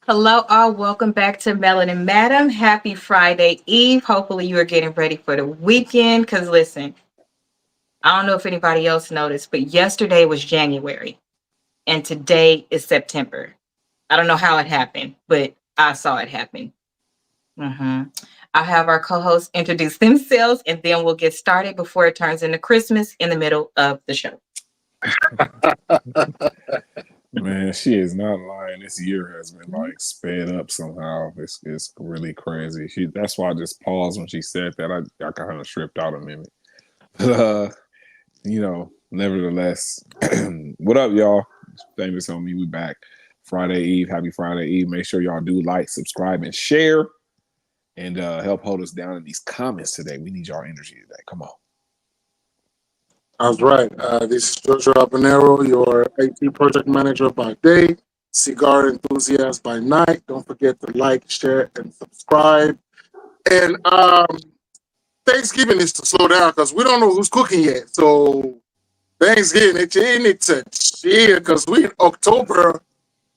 Hello, all. Welcome back to Melanin Madam. Happy Friday Eve. Hopefully, you are getting ready for the weekend. Because listen, I don't know if anybody else noticed, but yesterday was January and today is September. I don't know how it happened, but I saw it happen. hmm I'll have our co hosts introduce themselves and then we'll get started before it turns into Christmas in the middle of the show. Man, she is not lying. This year has been like sped up somehow. It's really crazy. That's why I just paused when she said that. I kind of tripped out a minute. But nevertheless, what up, y'all? Famous on me. We back Friday Eve. Happy Friday Eve. Make sure y'all do like, subscribe, and share, and help hold us down in these comments today. We need y'all energy today. Come on. That's right. This is Joshua Habanero, your IT project manager by day, cigar enthusiast by night. Don't forget to like, share, and subscribe. And Thanksgiving is to slow down because we don't know who's cooking yet. So Thanksgiving, it needs to chill because we in October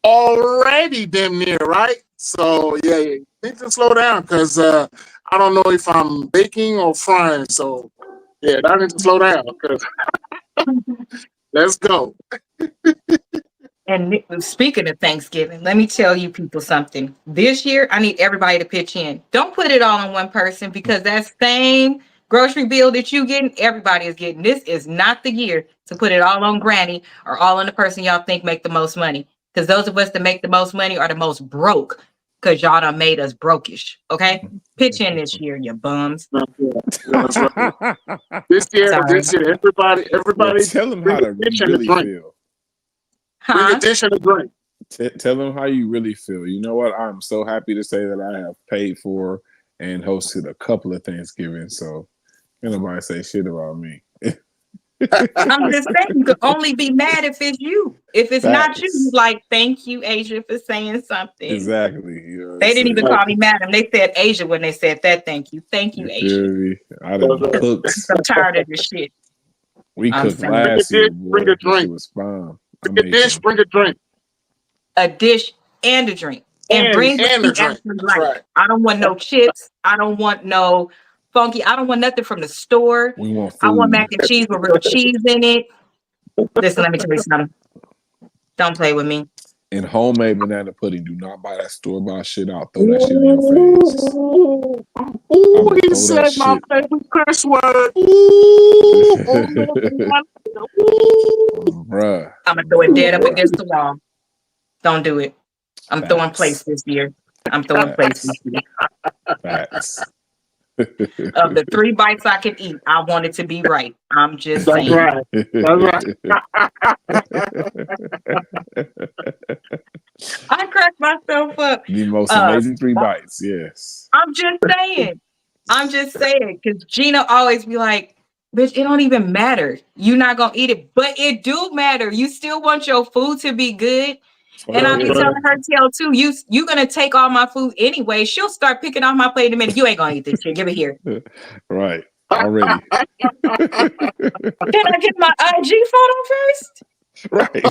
already damn near, right? So yeah, need to slow down because I don't know if I'm baking or frying. So yeah, I need to slow down because let's go. And speaking of Thanksgiving, let me tell you people something. This year, I need everybody to pitch in. Don't put it all on one person because that same grocery bill that you getting, everybody is getting. This is not the year to put it all on Granny or all on the person y'all think make the most money. Because those of us that make the most money are the most broke because y'all done made us brokish. Okay? Pitch in this year, you bums. That's right. This year, everybody, Well, everybody, tell them bring how a to dish and a really drink. feel. Bring a Huh? dish and a drink. Tell them how you really feel. You know what? I'm so happy to say that I have paid for and hosted a couple of Thanksgiving. So ain't nobody say shit about me. I'm just saying, you could only be mad if it's you. If it's not you, you Facts. like, thank you, Asia, for saying something. Exactly. You know what I'm They didn't even saying? Right. call me madam. They said Asia when they said that. Thank you. Thank you, You Asia. feel me? I That's done right. cooked. I'm so tired of this shit. We I'm cooked saying Bring a last year, dish, bring boy. a That shit drink. was fine. I Bring a made dish, some. bring a drink. a dish and a drink. And bring what And a you drink. actually That's like. right. I don't want no chips. I don't want no funky. I don't want nothing from the store. We want I want food. mac and cheese with real cheese in it. Listen, let me tell you something. Don't play with me. And homemade banana pudding. Do not buy that store bought shit out. Throw that shit in your face. Ooh, I'ma he throw that said my shit. favorite curse word. Ooh, Bruh. I'm gonna throw it dead up against the wall. Don't do it. I'm throwing plates Facts. this year. I'm throwing plates this Facts. year. Facts. Of the 3 bites I can eat, I want it to be right. I'm just That's saying. right. That's I cracked myself up. The most Uh, amazing three bites. Yes. I'm just saying. I'm just saying because Gina always be like, "Bitch, it don't even matter. You not gonna eat it, but it do matter. You still want your food to be good." Fuck And I'll be yeah. telling her tail too. You gonna take all my food anyway. She'll start picking off my plate in a minute. You ain't gonna eat this shit. Give it here. Right. Already. Can I get my IG photo first? Right.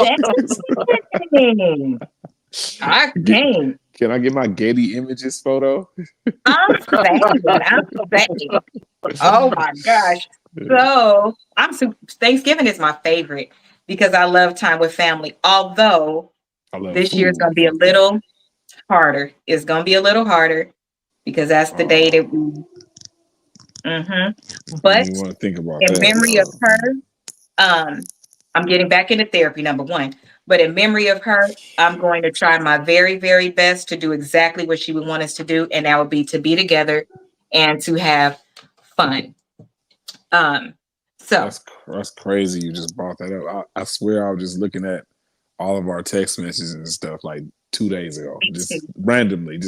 Dang. I Get, can't. can I get my Getty Images photo? I'm saying. I'm saying. Oh my gosh. So Thanksgiving is my favorite because I love time with family. Although I love this year is food. gonna be a Fuck yeah. little harder. It's gonna be a little harder because that's the day that Oh, we hmm I don't but even want to think about in that, memory of dog. her, I'm getting back into therapy, number one. But in memory of her, I'm going to try my very, very best to do exactly what she would want us to do, and that would be to be together and to have fun. Um, so That's crazy. You just brought that up. I swear I was just looking at all of our text messages and stuff like 2 days ago, me too. just randomly.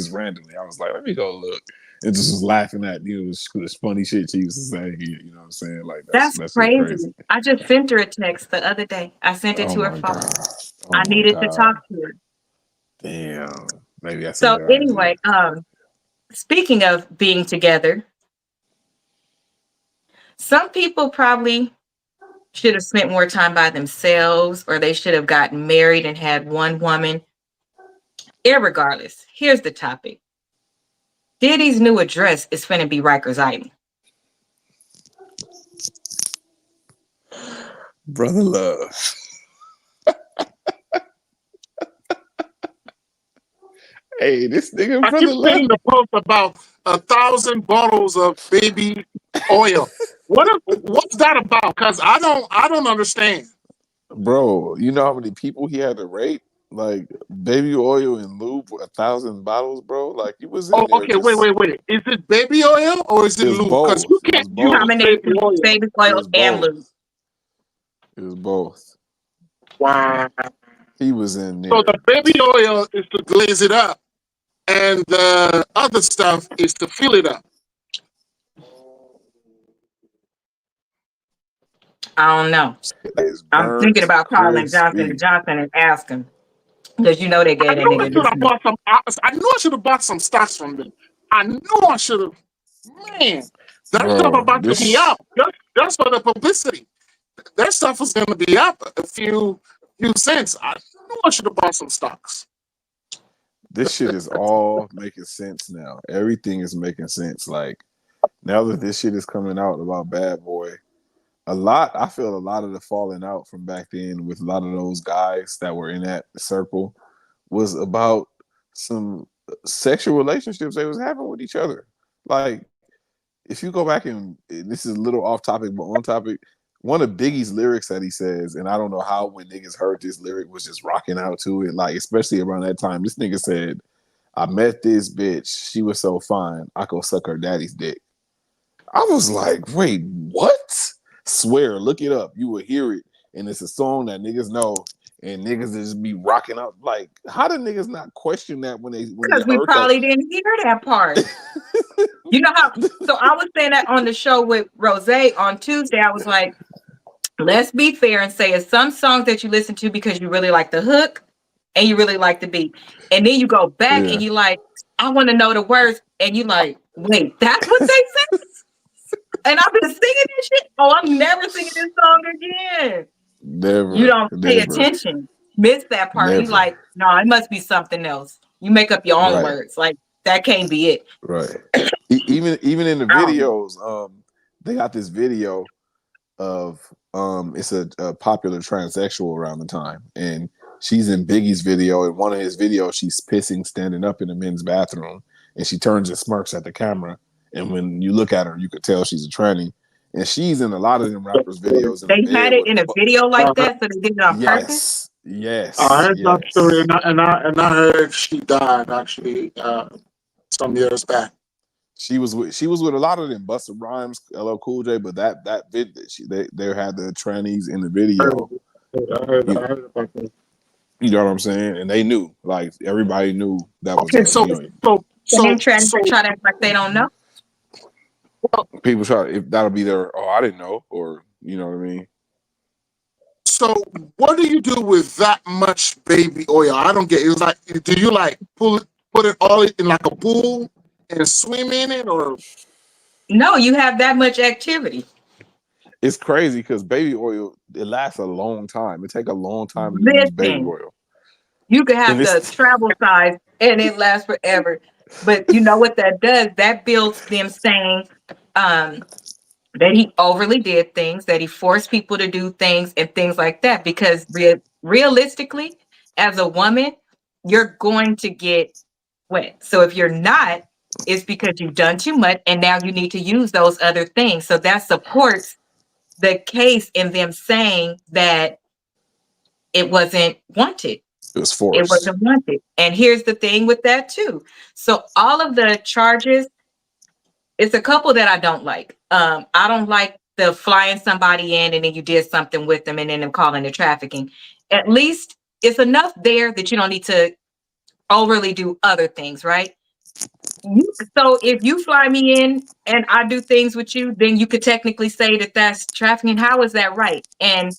I was like, let me go look. And just was laughing at this funny shit she used to say. You know what I'm saying? Like That's that's just crazy. crazy. I just sent her a text the other day. I sent it Oh to her my phone. god. Oh I my needed to talk god. to her. Damn. Maybe that's a So good idea. anyway, speaking of being together, some people probably should have spent more time by themselves or they should have gotten married and had one woman Irregardless, here's the topic. Diddy's new address is finna be Rikers Island. Brother Love. Hey, this nigga, I keep Brother Love. seeing the post about 1,000 bottles of baby oil. What's that about? Because I don't understand. Bro, you know how many people he had to rape? Like baby oil and lube, 1,000 bottles, bro. Like he was in Oh, there okay. just. Wait. Is it baby oil or is It it was lube? Because both. you It can't was use both. baby Combination of oil. baby It oil was and both. lube. It was both. Wow. He was in So the there. baby oil is to glaze it up, and the other stuff is to fill it up. I don't know. It's I'm thinking burnt, about calling Johnson and crispy. Johnson and asking because you know they I gave that knew I nigga should this. have bought some. I knew I should have bought some stocks from them. I knew I should have. Man, their stuff Bro, about to be this up. Just for the publicity. Their stuff was going to be up a few cents. I knew I should have bought some stocks. this shit is all making sense now. Everything is making sense. Like now that this shit is coming out about Bad Boy, I feel a lot of the falling out from back then with a lot of those guys that were in that circle was about some sexual relationships they was having with each other. Like, if you go back and this is a little off topic, but on topic, one of Biggie's lyrics that he says, and I don't know how when niggas heard this lyric was just rocking out to it, like especially around that time. This nigga said, "I met this bitch. She was so fine. I go suck her daddy's dick." I was like, "Wait, what?" Swear, look it up. You will hear it, and it's a song that niggas know, and niggas just be rocking out. Like, how did niggas not question that when they Because we heard that? probably didn't hear that part. You know how? So I was saying that on the show with Rose on Tuesday. I was like, let's be fair and say it's some songs that you listen to because you really like the hook and you really like the beat. And then you go back and Yeah, you like, I want to know the words. And you like, wait, that's what they said? And I've been singing this shit. Oh, I'm never singing this song again. You never, don't pay never, attention. Miss that part. You never. like, no, it must be something else. You make up your own Right, words. Like that can't be it. right. Even in the I don't know. videos, they got this video of it's a popular transsexual around the time, and she's in Biggie's video. In one of his videos, she's pissing standing up in a men's bathroom, and she turns and smirks at the camera. And when you look at her, you could tell she's a tranny. And she's in a lot of them rappers' videos in the They had bed it with a in a video like Uh, that, so they did it on purpose. yes, I yes, heard that story, yes. and I heard she died actually some years back. She was with a lot of them, Busta Rhymes, LL Cool J, but that vid they had the trannies in the I heard, video. I heard about that. You know what I'm saying? And they knew, like everybody knew that was Okay, a, so you know, so And then so try so to act like they don't know. people try if that'll be their oh I didn't know or you know what I mean. so what do you do with that much baby oil? I don't get it. It's like, do you like put it all in like a pool and swim in it, or No, you have that much activity. It's crazy because baby oil it lasts a long time. It take a long time to use baby Listen, oil, you could and have the it's travel size and it lasts forever. But you know what that does? That builds them saying um, that he overly did things, that he forced people to do things and things like that. Because realistically, as a woman, you're going to get wet. So if you're not, it's because you've done too much and now you need to use those other things. So that supports the case in them saying that it wasn't wanted. it was It forced. wasn't wanted. And here's the thing with that too. So all of the charges, it's a couple that I don't like. I don't like the flying somebody in and then you did something with them and then them calling it trafficking. At least it's enough there that you don't need to overly do other things, right? So if you fly me in and I do things with you, then you could technically say that that's trafficking. How is that right? And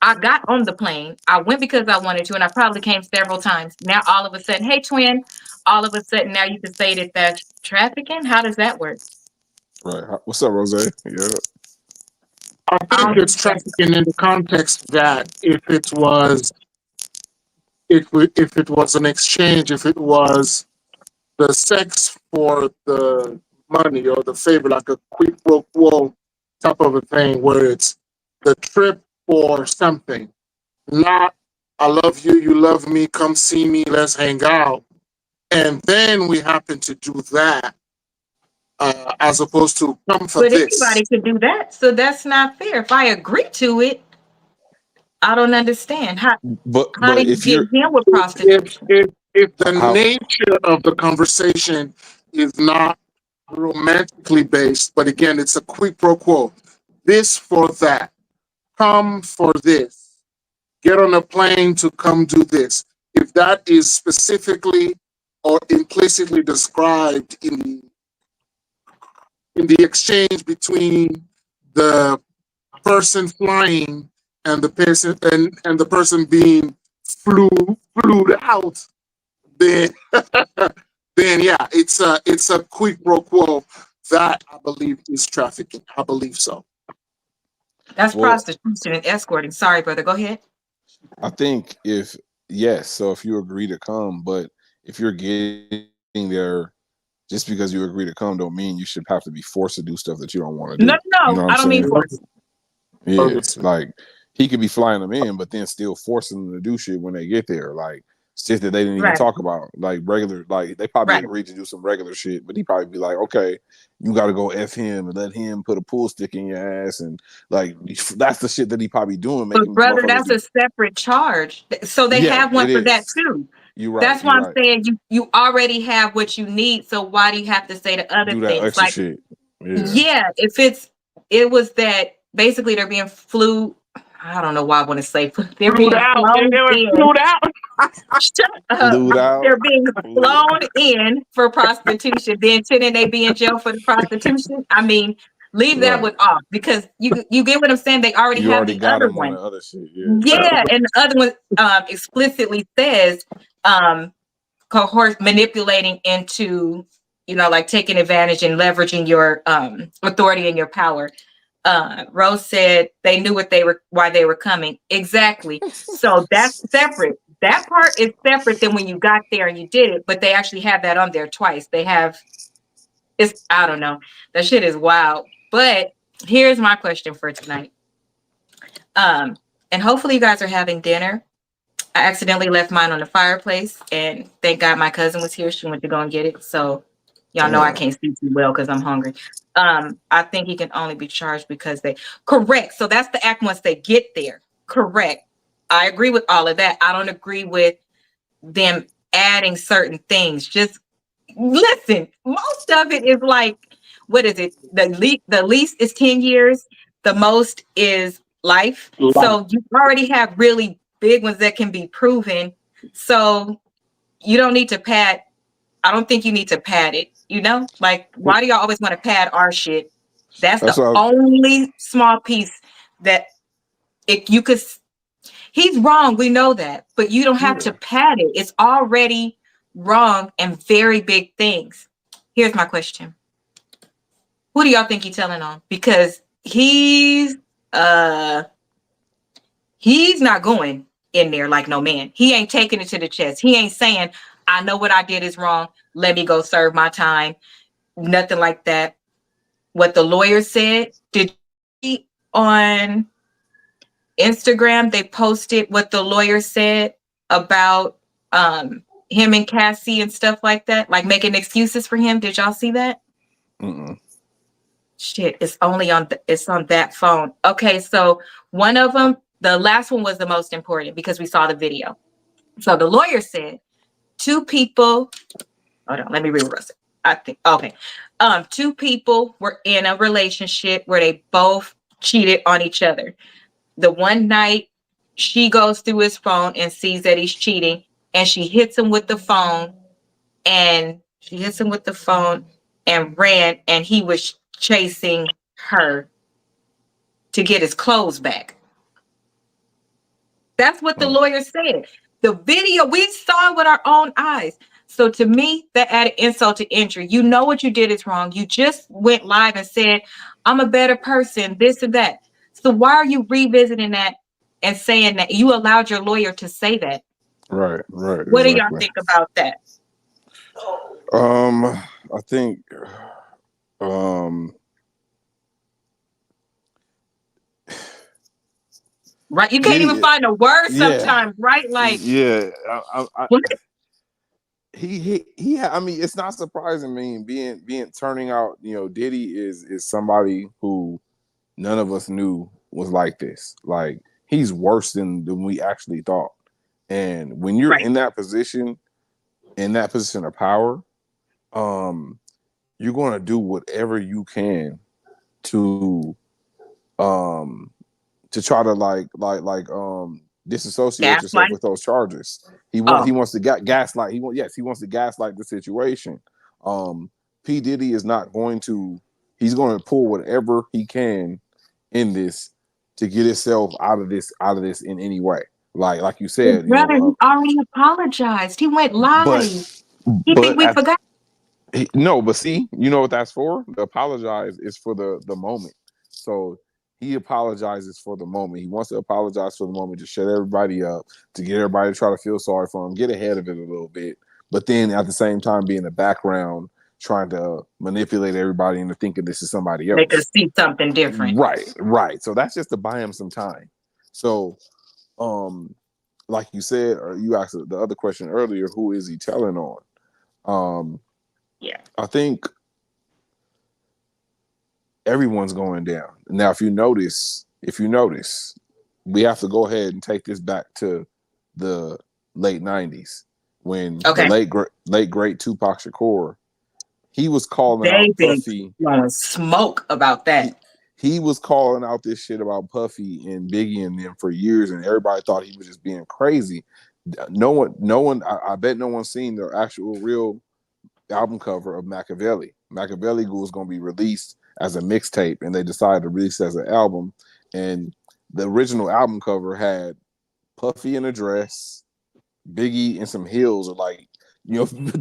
I got on the plane. I went because I wanted to, and I probably came several times. Now all of a sudden, hey twin, all of a sudden now you can say that that's trafficking. How does that work? Right. What's up, Rose? Yeah. I I think don't it's understand. trafficking in the context that if it was if it was an exchange, if it was the sex for the money or the favor, like a quid pro quo type of a thing, where it's the trip for something, not I love you, you love me, come see me, let's hang out, and then we happen to do that, as opposed to come for But this. anybody could do that, so that's not fair. If I agree to it, I don't understand how do but you if get you're him with If prostitution? if if the how nature of the conversation is not romantically based, but again, it's a quid pro quo. This for that. Come for this. Get on a plane to come do this. If that is specifically or implicitly described in the exchange between the person flying and the person being flew out, then then yeah, it's a quid pro quo that I believe is trafficking. I believe so. That's well prostitution and escorting. Sorry, brother. Go ahead. I think if yes, so if you agree to come, but if you're getting there just because you agree to come don't mean you should have to be forced to do stuff that you don't want to do. No, You know no, what I'm I don't mean saying? force. Yeah, Understood. like he could be flying them in, but then still forcing them to do shit when they get there, like shit that they didn't even Right, talk about, like regular. Like they probably right. agreed to do some regular shit, but he probably be like, "Okay, you got to go f him and let him put a pool stick in your ass," and like that's the shit that he probably doing, But making brother, motherfuckers that's a be. separate charge. So they Yeah, have one it for that is. too. You're right. That's You're why I'm right. saying you already have what you need. So why do you have to say the other Do that things? extra Like, shit. Yeah. yeah, if it was that basically they're being flew. I don't know why I want to say they're Flew being out. They flown were in. flew out. Shut up. Flued out. They're being Flued. flown in for prostitution. Then shouldn't they be in jail for the prostitution? I mean, leave that Right. one off because you get what I'm saying. They already You have already the got other him on one. the other shit. Yeah. Yeah, and the other one explicitly says um, cohort manipulating into like taking advantage and leveraging your authority and your power. Rose said they knew why they were coming. Exactly. So that's separate. That part is separate than when you got there and you did it, but they actually have that on there twice. They have I don't know. That shit is wild. But here's my question for tonight. Um, and hopefully you guys are having dinner. I accidentally left mine on the fireplace, and thank God my cousin was here. She went to go and get it. So y'all know I Damn. can't speak too well because I'm hungry. I think he can only be charged because they correct. So that's the act once they get there. Correct. I agree with all of that. I don't agree with them adding certain things. Just listen, most of it is like, what is it? The least is 10 years, the most is life. Life. So you already have really big ones that can be proven. So you don't need to pad. I don't think you need to pad it. Like, why do y'all always want to pad our shit? That's That's the what only small piece that if you could he's wrong, we know that, but you don't have yeah. to pad it. It's already wrong and very big things. Here's my question. Who do y'all think he's telling on? Because uh he's not going in there like no man. He ain't taking it to the chest. He ain't saying, I know what I did is wrong. Let me go serve my time. Nothing like that. What the lawyer said, did he on Instagram, they posted what the lawyer said about him and Cassie and stuff like that, like making excuses for him. Did y'all see that? Mm-mm. Shit, it's on that phone. Okay, so one of them, the last one was the most important because we saw the video. So the lawyer said two people. Hold on, let me reverse it. I think okay. Two people were in a relationship where they both cheated on each other. The one night she goes through his phone and sees that he's cheating, and she hits him with the phone, and ran, and he was chasing her to get his clothes back. That's what the Oh. lawyer said. The video, we saw it with our own eyes. So to me, that added insult to injury. You know what you did is wrong. You just went live and said, I'm a better person, this and that. So why are you revisiting that and saying that you allowed your lawyer to say that? Right, right, What do y'all exactly. think about that? I think um Right? You can't even Diddy, find a word yeah, sometimes, right? Like, yeah. what? I mean, it's not surprising. I mean, being turning out, Diddy is somebody who none of us knew was like this. Like he's worse than we actually thought. And when you're Right. in that position of power, um, you're going to do whatever you can to um to try to disassociate yourself Gaslight. with those charges. He Oh, wants to gaslight. He wants to gaslight the situation. Um, P Diddy is not going to. He's going to pull whatever he can in this to get himself out of this in any way. Like you his said, brother, he already apologized. He went live. but He think but we at forgot. no, but see, you know what that's for? The apologize is for the moment. So he apologizes for the moment. He wants to apologize for the moment to shut everybody up, to get everybody to try to feel sorry for him, get ahead of it a little bit, but then at the same time be in the background trying to manipulate everybody into thinking this is somebody Make us else. see something different. Right, right. So that's just to buy him some time. So um like you said, or you asked the other question earlier, who is he telling on? Um Yeah. I think everyone's going down. Now, if you notice, we have to go ahead and take this back to the late '90s when the Okay. late great Tupac Shakur, he was calling out They been Puffy. blowing smoke about He that. he was calling out this shit about Puffy and Biggie and them for years, and everybody thought he was just being crazy. No one. I bet no one's seen the actual real album cover of Machiavelli. Machiavelli was going to be released as a mixtape, and they decided to release it as an album. And the original album cover had Puffy in a dress, Biggie in some heels, or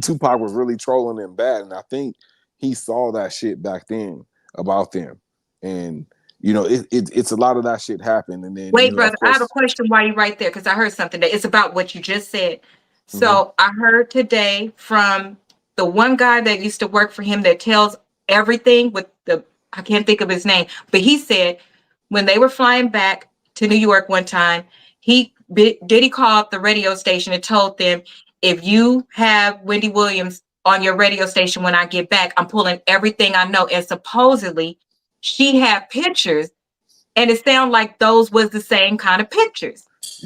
Tupac was really trolling them bad. And I think he saw that shit back then about them. And it's a lot of that shit happened. And then Wait, of brother, I have a course. question while you're right there because I heard something that it's about what you just said. Mhm. So I heard today from the one guy that used to work for him that tells everything with I can't think of his name, but he said when they were flying back to New York one time, Diddy called the radio station and told them, if you have Wendy Williams on your radio station when I get back, I'm pulling everything I know. And supposedly she had pictures and it sounded like those was the same kind of pictures.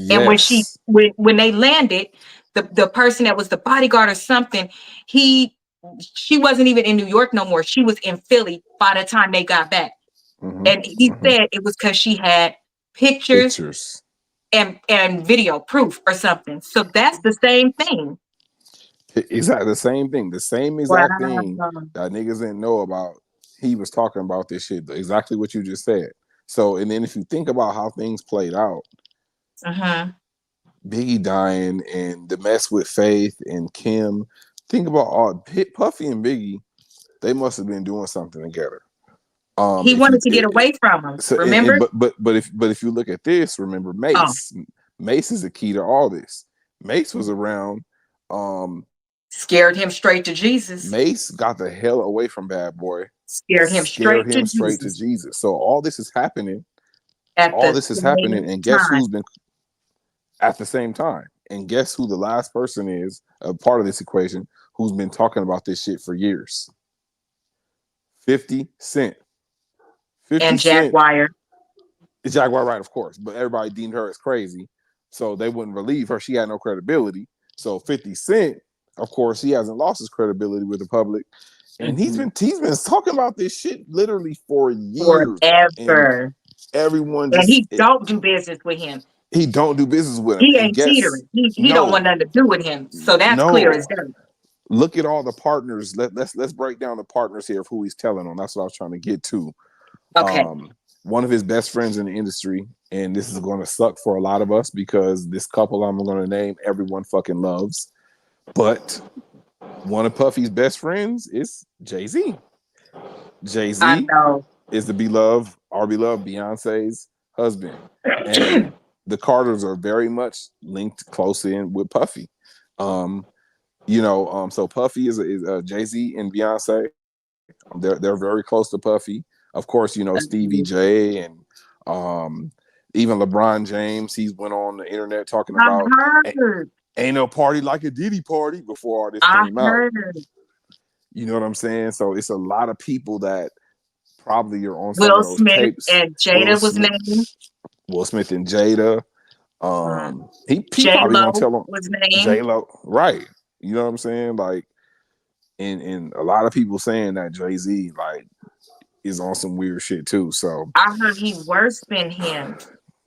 And Yes. when they landed, the person that was the bodyguard or something, she wasn't even in New York no more. She was in Philly by the time they got back. Hmm. And he Hmm. said it was because she had pictures Pictures. and video proof or something. So that's the same thing. Exactly the same thing. The same exact thing Wow. that niggas didn't know about. He was talking about this shit. Exactly what you just said. So, and then if you think about how things played out, Uh-huh. Biggie dying and the mess with Faith and Kim, think about all Puffy and Biggie. They must have been doing something together. He If you wanted to get away from him. so, Remember? but if you look at this, remember Oh, Mace. Mace is the key to all this. Mace was around. Um, scared him straight to Jesus. Mace got the hell away from Bad Boy, Scared him scared straight to him straight to Jesus Jesus. So all this is happening. at All the this is happening, same and guess time. who's been at the same time? And guess who the last person is, a part of this equation, who's been talking about this shit for years? 50 Cent. 50 And Cent, Jaguar. Jaguar, right, of course, but everybody deemed her as crazy. So they wouldn't relieve her. She had no credibility. So 50 Cent, of course, he hasn't lost his credibility with the public. And he's Mhm. been talking about this shit literally for years. And Forever. everyone And just he don't do business with him. he don't do business with him. He And ain't guess teetering. He don't want no, nothing to do with him. So that's clear no. as day. Look at all the partners. Let's break down the partners here of who he's telling on. That's what I was trying to get to. Okay. Um, one of his best friends in the industry, and this is going to suck for a lot of us because this couple I'm going to name everyone fucking loves, but one of Puffy's best friends is Jay-Z. I Jay-Z know. is our beloved Beyonce's husband. And the Carters are very much linked close in with Puffy. So Puffy is Jay-Z and Beyonce. They're very close to Puffy. Of course, Stevie J and even LeBron James. He's went on the internet talking I about heard. ain't no party like a Diddy party before all this I came out. heard. You know what I'm saying? So it's a lot of people that probably are on some Will of those Smith tapes. and Jada was named. Will Smith and Jada. He J probably Lo gonna tell them was named. J Lo, right? You know what I'm saying? Like, and a lot of people saying that Jay-Z like is on some weird shit too. So I heard he worse than him.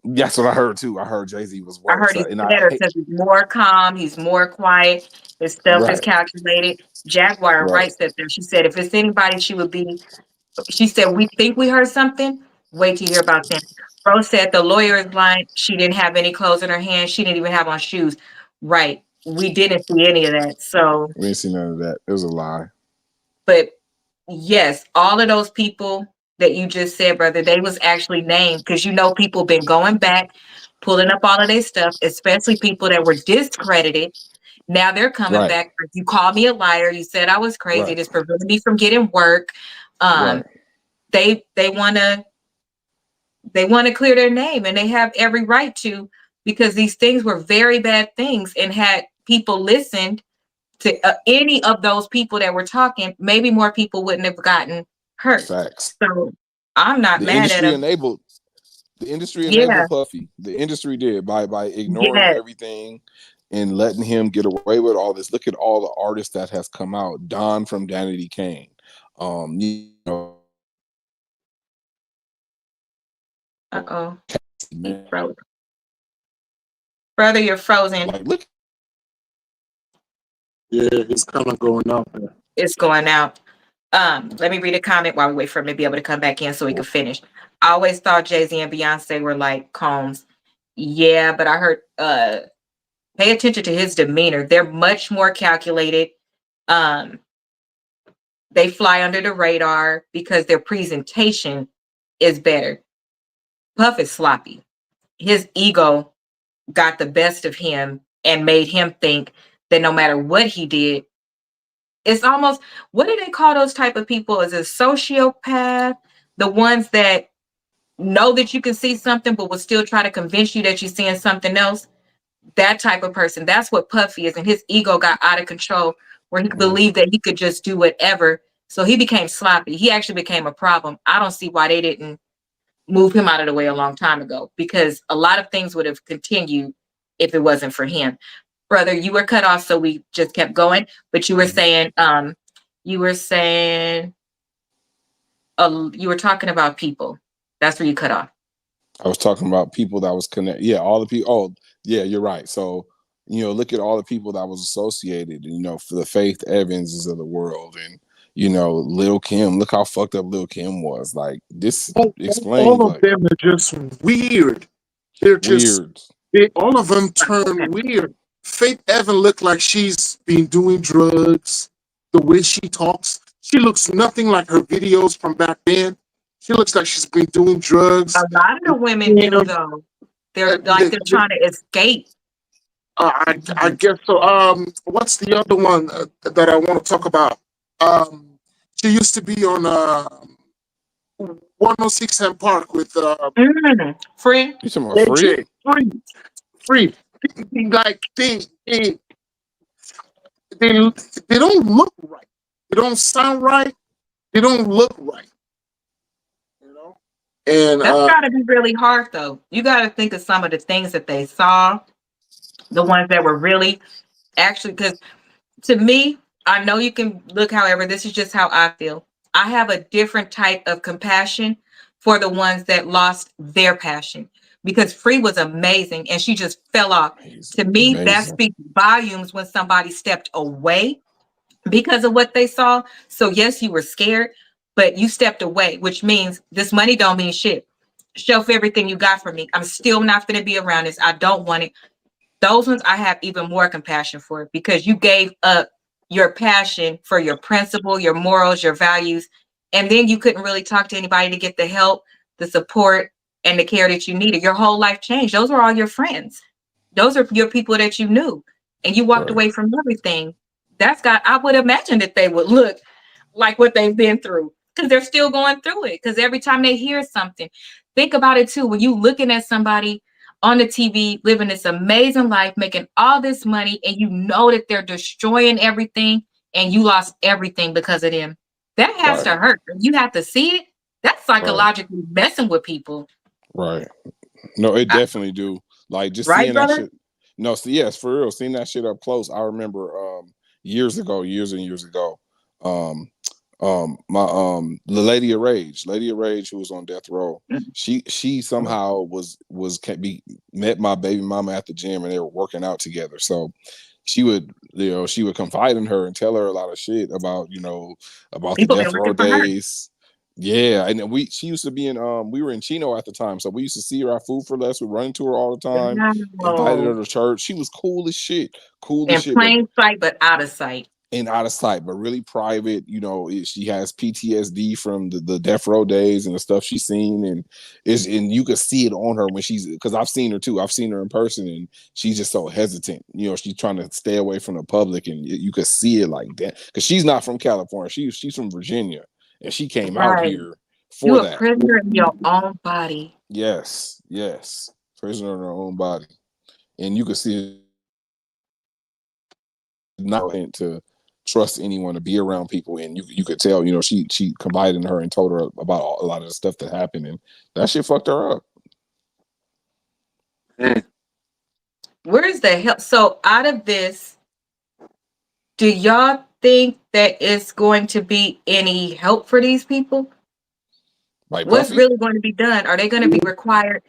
that's what I heard too. I heard Jay-Z was I worse, heard he's and better because he's more calm, he's more quiet, his stuff is right, calculated. Jaguar right. writes that there. She said if it's anybody, she said, we think we heard something. Wait to hear about them. Rose said the lawyer is blind. She didn't have any clothes in her hand. She didn't even have on shoes. Right. We didn't see any of that. So, We didn't see none of that. It was a lie. but yes, all of those people that you just said, brother, they was actually named because people been going back, pulling up all of their stuff, especially people that were discredited. Now they're coming Right, back. You called me a liar. You said I was crazy. right, This prevented me from getting work. right. They want to clear their name, and they have every right to, because these things were very bad things, and had people listened to any of those people that were talking, maybe more people wouldn't have gotten hurt. Facts. So I'm not The mad at industry them. enabled. The industry Yeah. enabled Puffy. The industry did by ignoring Yes. everything and letting him get away with all this. Look at all the artists that has come out. Don from Danity Kane. You know, Uh-oh. He man, froze. Brother, you're frozen. like look. Yeah, it's kind of going up there. It's going out. Let me read a comment while we wait for him to be able to come back in so we can finish. I always thought Jay-Z and Beyonce were like Combs. Yeah, but I heard pay attention to his demeanor. They're much more calculated. Um, they fly under the radar because their presentation is better. Puff is sloppy. His ego got the best of him and made him think that no matter what he did, it's almost, what do they call those type of people? Is a sociopath? The ones that know that you can see something but will still try to convince you that you're seeing something else? That type of person. That's what Puffy is. And his ego got out of control where he believed that he could just do whatever. So he became sloppy. He actually became a problem. I don't see why they didn't move him out of the way a long time ago, because a lot of things would have continued if it wasn't for him. Brother, you were cut off, so we just kept going. But you were saying, you were saying, you were talking about people. That's where you cut off. I was talking about people that was connected. Yeah, all the people. Oh, yeah, you're right. So, look at all the people that was associated, for the Faith Evanses of the world. And, Lil Kim, look how fucked up Lil Kim was. Like, this explains, All of like, them are just weird. They're just, weird. all of them turn weird. Faith Evan looked like she's been doing drugs. The way she talks, she looks nothing like her videos from back then. She looks like she's been doing drugs. A lot of the women do, though. They're like they're trying to escape. I guess so. What's the other one that I want to talk about? She used to be on 106 and Park with Free. You talking about Free? Free. Like they don't look right. They don't sound right. They don't look right. And That's got to be really hard, though. You got to think of some of the things that they saw, the ones that were really actually, because to me, I know you can look, however, this is just how I feel. I have a different type of compassion for the ones that lost their passion, because Free was amazing and she just fell off. To me, that speaks volumes when somebody stepped away because of what they saw. So yes, you were scared, but you stepped away, which means this money don't mean shit. Shelf everything you got from me. I'm still not going to be around this. I don't want it. Those ones I have even more compassion for, because you gave up your passion for your principle, your morals, your values, and then you couldn't really talk to anybody to get the help, the support, and the care that you needed. Your whole life changed. Those were all your friends. Those are your people that you knew, and you walked Right. away from everything. That's got, I would imagine that they would look like what they've been through because they're still going through it. Because every time they hear something, think about it too. When you looking at somebody on the TV living this amazing life, making all this money, and you know that they're destroying everything, and you lost everything because of them. That has Right. to hurt. You have to see it. That's Right. psychologically messing with people. Right. No, it I- definitely do. Like just right, seeing that brother? shit. No, so yes, for real. Seeing that shit up close. I remember years ago, years and years ago. Um my the Lady of Rage, who was on death row, she somehow was can be met my baby mama at the gym and they were working out together. So she would, she would confide in her and tell her a lot of shit about, about the People been death row looking for her. days. Yeah, and then she used to be in we were in Chino at the time, so we used to see her at Food for Less. We run into her all the time, invited her Wow. to church. She was cool as shit, In but plain sight, but out of sight. and out of sight, but really private. She has PTSD from the death row days and the stuff she's seen, and you could see it on her when she's, because I've seen her too. I've seen her in person, and she's just so hesitant. She's trying to stay away from the public, and you could see it like that because she's not from California. She's from Virginia, and she came out Right. here for You a that. prisoner in your own body. Yes, yes, prisoner in her own body, and you could see it not to trust anyone to be around people, and you could tell, she confided in her and told her about a lot of the stuff that happened, and that shit fucked her up. Man, Where's the help? So out of this, do y'all think that it's going to be any help for these people? Like What's Puffy. really going to be done? Are they going to be required?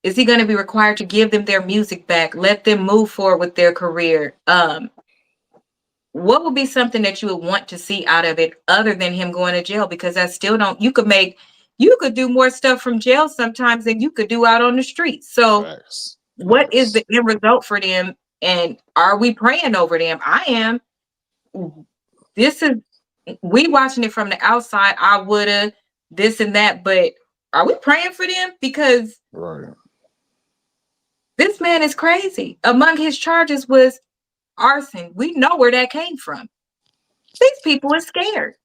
Is he going to be required to give them their music back? Let them move forward with their career? What would be something that you would want to see out of it other than him going to jail? Because I still don't, you could do more stuff from jail sometimes than you could do out on the streets. So Facts. what is Facts. the end result for them? And are we praying over them? I am. This is, we watching it from the outside. I woulda this and that, but are we praying for them? Because Right. this man is crazy. Among his charges was arson. We know where that came from. These people are scared,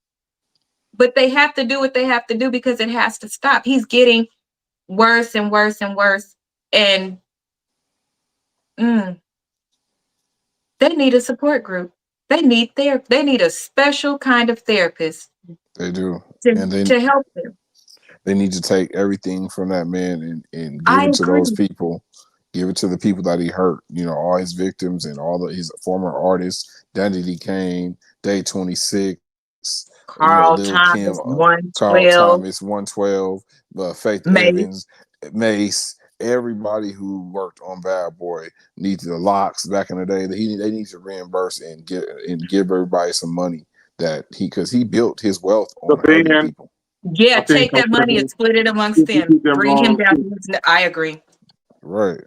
but they have to do what they have to do because it has to stop. He's getting worse and worse and worse, and mm, they need a support group. They need They need a special kind of therapist They do, to and help them. they need to take everything from that man and give I it to those agree. people. Give it to the people that he hurt. All his victims and all of his former artists. Diddy Kane, Day 26. Carl Lil Kim, Thomas, Carl 112, Thomas, 112, Faith maybe. Evans, Mace. Everybody who worked on Bad Boy needs the locks back in the day. They need to reimburse and give everybody some money because he built his wealth the on hurting band, people. Yeah, I think take that money and split it amongst you them. did them Bring him wrong. down. I agree. Right.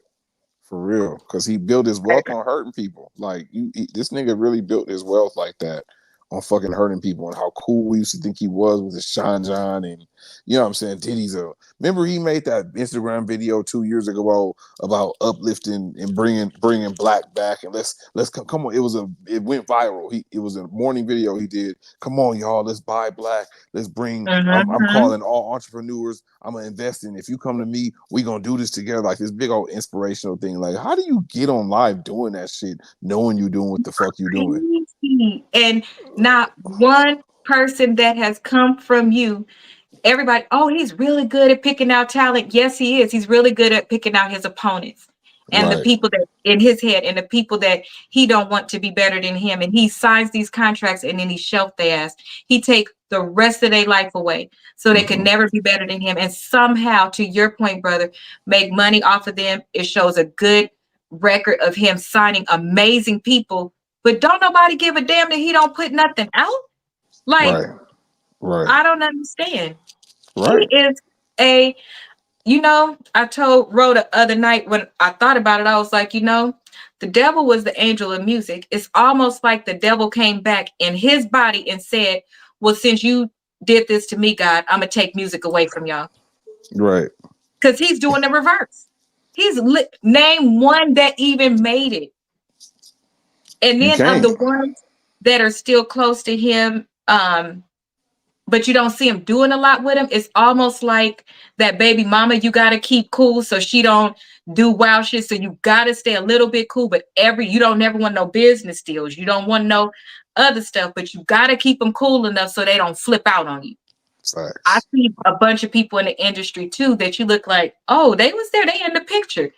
For real, because he built his I wealth agree. on hurting people. Like this nigga really built his wealth like that on fucking hurting people, and how cool we used to think he was with his Sean John, and what I'm saying. Diddy's a remember he made that Instagram video 2 years ago about uplifting and bringing black back, and let's come on. It went viral. It was a morning video he did. Come on, y'all, let's buy black. Let's bring. I'm Mm-hmm. calling all entrepreneurs. I'm gonna invest in. If you come to me, we gonna do this together. Like this big old inspirational thing. Like, how do you get on live doing that shit, knowing you doing what the fuck you doing? Crazy. And not one person that has come from you. Everybody, oh, he's really good at picking out talent. Yes, he is. He's really good at picking out his opponents and the Right. people that in his head and the people that he don't want to be better than him. And he signs these contracts and then he shelf their ass. He take the rest of their life away so they can never be better than him. And somehow, to your point, brother, make money off of them. It shows a good record of him signing amazing people, but don't nobody give a damn that he don't put nothing out. Like, Right. Right. I don't understand. He Right. is I told Rhoda the other night when I thought about it, I was like, the devil was the angel of music. It's almost like the devil came back in his body and said, well, since you did this to me, God, I'm going to take music away from y'all. Right. because he's doing the reverse. Name one that even made it. And You then of can't. the ones that are still close to him, but you don't see him doing a lot with him, it's almost like that baby mama you got to keep cool so she don't do wild shit. So you got to stay a little bit cool, but you don't never want no business deals. You don't want no other stuff, but you got to keep them cool enough so they don't flip out on you. I Facts. see a bunch of people in the industry too that you look like, oh, they was there, they in the picture.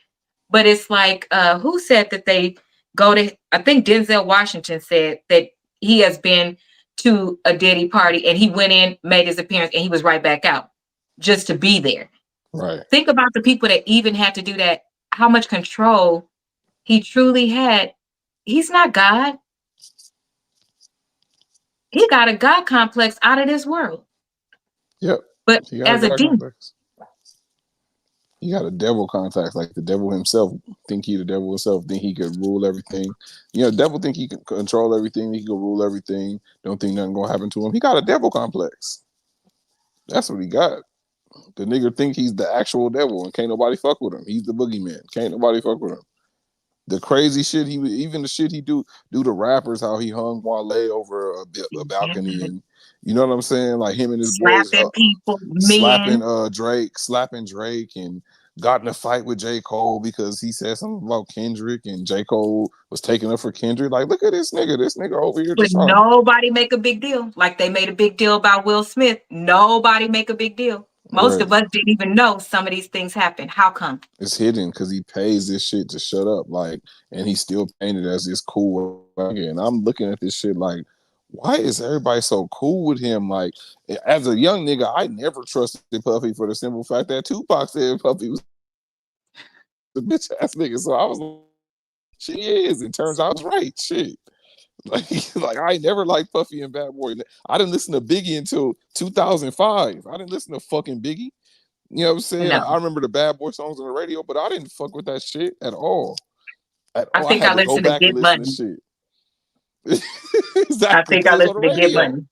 But it's like, who said that they go to, I think Denzel Washington said that he has been to a Diddy party and he went in, made his appearance, and he was right back out just to be there. Right. Think about the people that even had to do that, how much control he truly had. He's not God. He got a God complex out of this world. Yep. But He got a as a God demon, complex. He got a devil complex, like the devil himself. Think he the devil himself. Think he could rule everything. You know, devil think he can control everything. He can rule everything. Don't think nothing gonna happen to him. He got a devil complex. That's what he got. The nigga think he's the actual devil and can't nobody fuck with him. He's the boogeyman. Can't nobody fuck with him. The crazy shit even the shit he do to rappers, how he hung Wale over a balcony, and you know what I'm saying, like him and his boys slapping people, slapping men. Drake, and got in a fight with J. Cole because he said something about Kendrick, and J. Cole was taking up for Kendrick. Like, look at this nigga over here But just trying. nobody make a big deal like they made a big deal about Will Smith. Nobody make a big deal. Most Right. of us didn't even know some of these things happen. How come? It's hidden because he pays this shit to shut up, like, and he's still painted as this cool nigga. And I'm looking at this shit like, why is everybody so cool with him? Like, as a young nigga, I never trusted Puffy for the simple fact that Tupac said Puffy was a bitch ass nigga. So I was like, she is. It turns out I was right. Shit. Like I never liked Puffy and Bad Boy. I didn't listen to Biggie until 2005. I didn't listen to fucking Biggie. You know what I'm saying? No. I remember the Bad Boy songs on the radio, but I didn't fuck with that shit at all. At I all. I think had I to go listened to back and Get listen to Money. shit. I Exactly, think because I it was on the listened to Get radio. Money.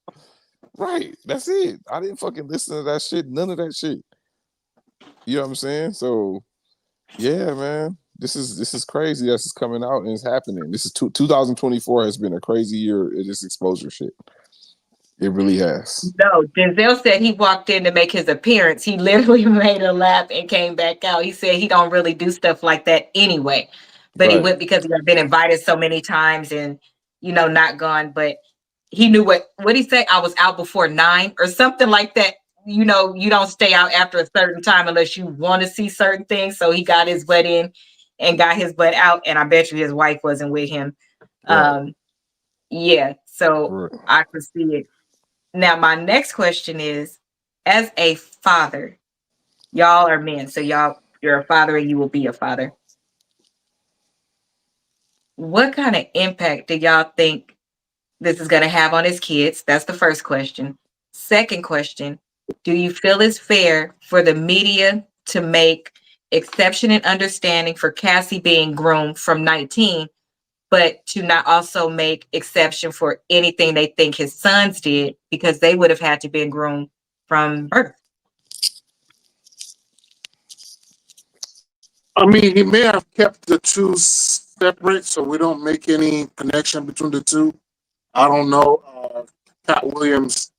Right. That's it. I didn't fucking listen to that shit. None of that shit. You know what I'm saying? So yeah, man. This is crazy. This is coming out and it's happening. This is 2024 has been a crazy year in this exposure shit. It really has. No, Denzel said he walked in to make his appearance. He literally made a lap and came back out. He said he don't really do stuff like that anyway. But he Right. went because he had been invited so many times and not gone. But he knew what he said. I was out before 9 or something like that. You don't stay out after a certain time unless you want to see certain things. So he got his butt in and got his butt out. And I bet you his wife wasn't with him. Right. Yeah. So Right. I could see it. Now, my next question is, as a father, y'all are men, so you're a father and you will be a father. What kind of impact do y'all think this is going to have on his kids? That's the first question. Second question, do you feel it's fair for the media to make exception and understanding for Cassie being groomed from 19, but to not also make exception for anything they think his sons did because they would have had to been groomed from birth? I mean, he may have kept the two separate, so we don't make any connection between the two. I don't know. Pat Williams,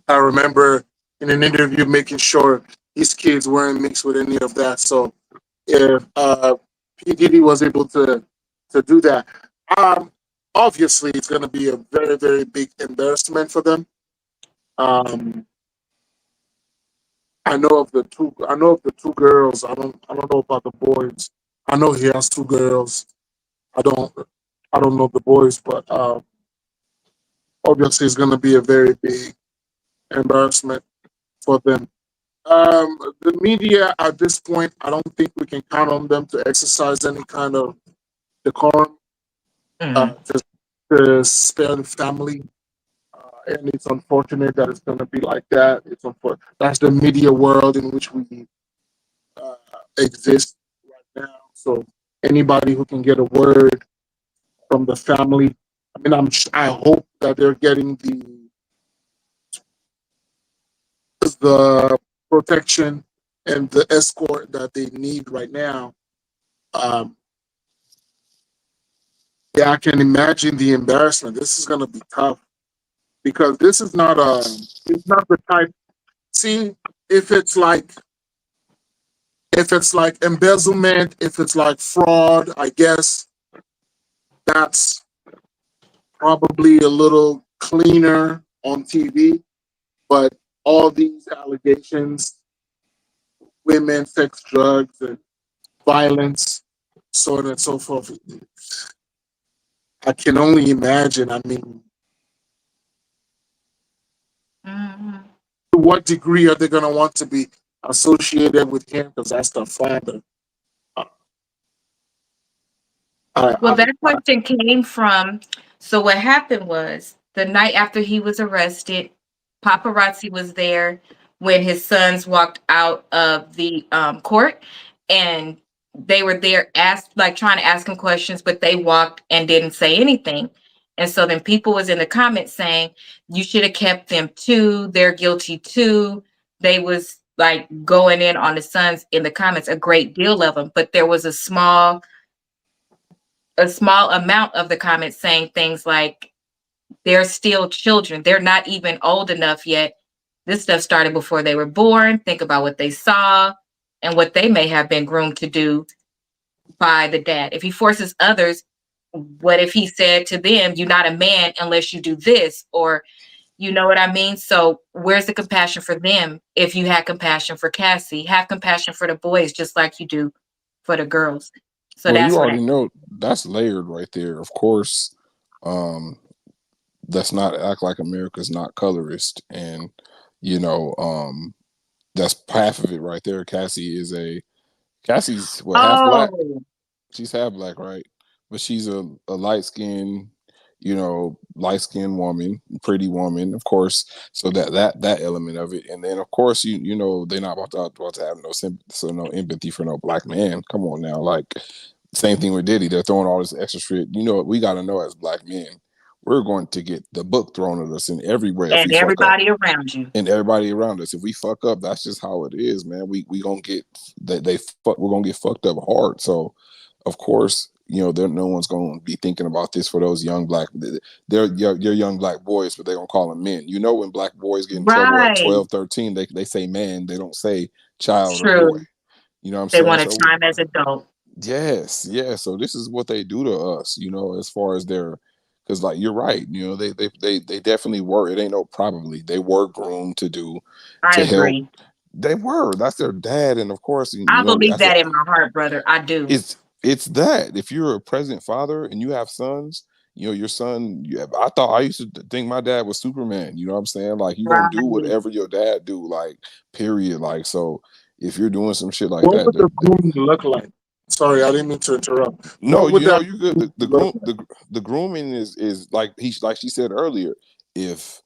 I remember in an interview making sure his kids weren't mixed with any of that. So if P Diddy was able to do that, um, obviously it's going to be a very very big embarrassment for them. Um, I know of the two. I know of the two girls. I don't know about the boys. I know he has two girls. I don't. I don't know the boys, but obviously it's going to be a very big embarrassment for them. The media at this point, I don't think we can count on them to exercise any kind of decorum Mhm. to spare the family. And it's unfortunate that it's going to be like that. It's unfortunate. That's the media world in which we uh, exist right now. So anybody who can get a word from the family, I mean, I hope that they're getting the protection and the escort that they need right now. Um, yeah, I can imagine the embarrassment. This is going to be tough because this is not it's not the type. See, if it's like if it's like embezzlement, if it's like fraud, I guess that's probably a little cleaner on TV. But all these allegations, women, sex, drugs, and violence, so on and so forth. I can only imagine. I mean, Mhm. to what degree are they going to want to be associated with him because that's their father? Uh, Well, I, that question came from, so what happened was the night after he was arrested, paparazzi was there when his sons walked out of the court, and they were there asked like trying to ask him questions, but they walked and didn't say anything. And so then people was in the comments saying, you should have kept them too. They're guilty too. They was like going in on the sons in the comments, a great deal of them, but there was a small amount of the comments saying things like they're still children. They're not even old enough yet. This stuff started before they were born. Think about what they saw and what they may have been groomed to do by the dad. If he forces others, what if he said to them, you're not a man unless you do this? Or, you know what I mean? So, where's the compassion for them if you had compassion for Cassie? Have compassion for the boys just like you do for the girls. So, Well, you that's what already I. know that's layered right there. Of course, um, let's not act like America's not colorist, and you know, that's half of it right there. Cassie's what, half black. Oh, She's half black, right? But she's a light skinned, light skinned woman, pretty woman, of course. So that element of it, and then of course they're not about to have no empathy for no black man. Come on now, like same thing with Diddy. They're throwing all this extra shit. You know what we got to know as black men, we're going to get the book thrown at us in every way if and we fuck up, everybody around you. and everybody around us. If we fuck up, that's just how it is, man. We gonna get we're gonna get fucked up hard. So, of course, there no one's gonna be thinking about this for those young black. They're your young black boys, but they're gonna call them men. When black boys get in trouble at Right. 12, 13, they say man. They don't say child or boy. True. You know what I'm They saying? want a So time as adult. yes, yeah. So this is what they do to us, as far as their, because like you're right, they definitely were. It ain't no probably they were groomed to do I to help. agree. They were. That's their dad, and of course, I believe that's that in my heart, brother. I do. it's that if you're a present father and you have sons, your son. I thought I used to think my dad was Superman. You know what I'm saying? Like you gonna do Right. whatever your dad do. Like period. Like so, if you're doing some shit like what that, would the grooming look like? Sorry, I didn't mean to interrupt. no, What would that you good. The look groom like? the grooming is like she said earlier. If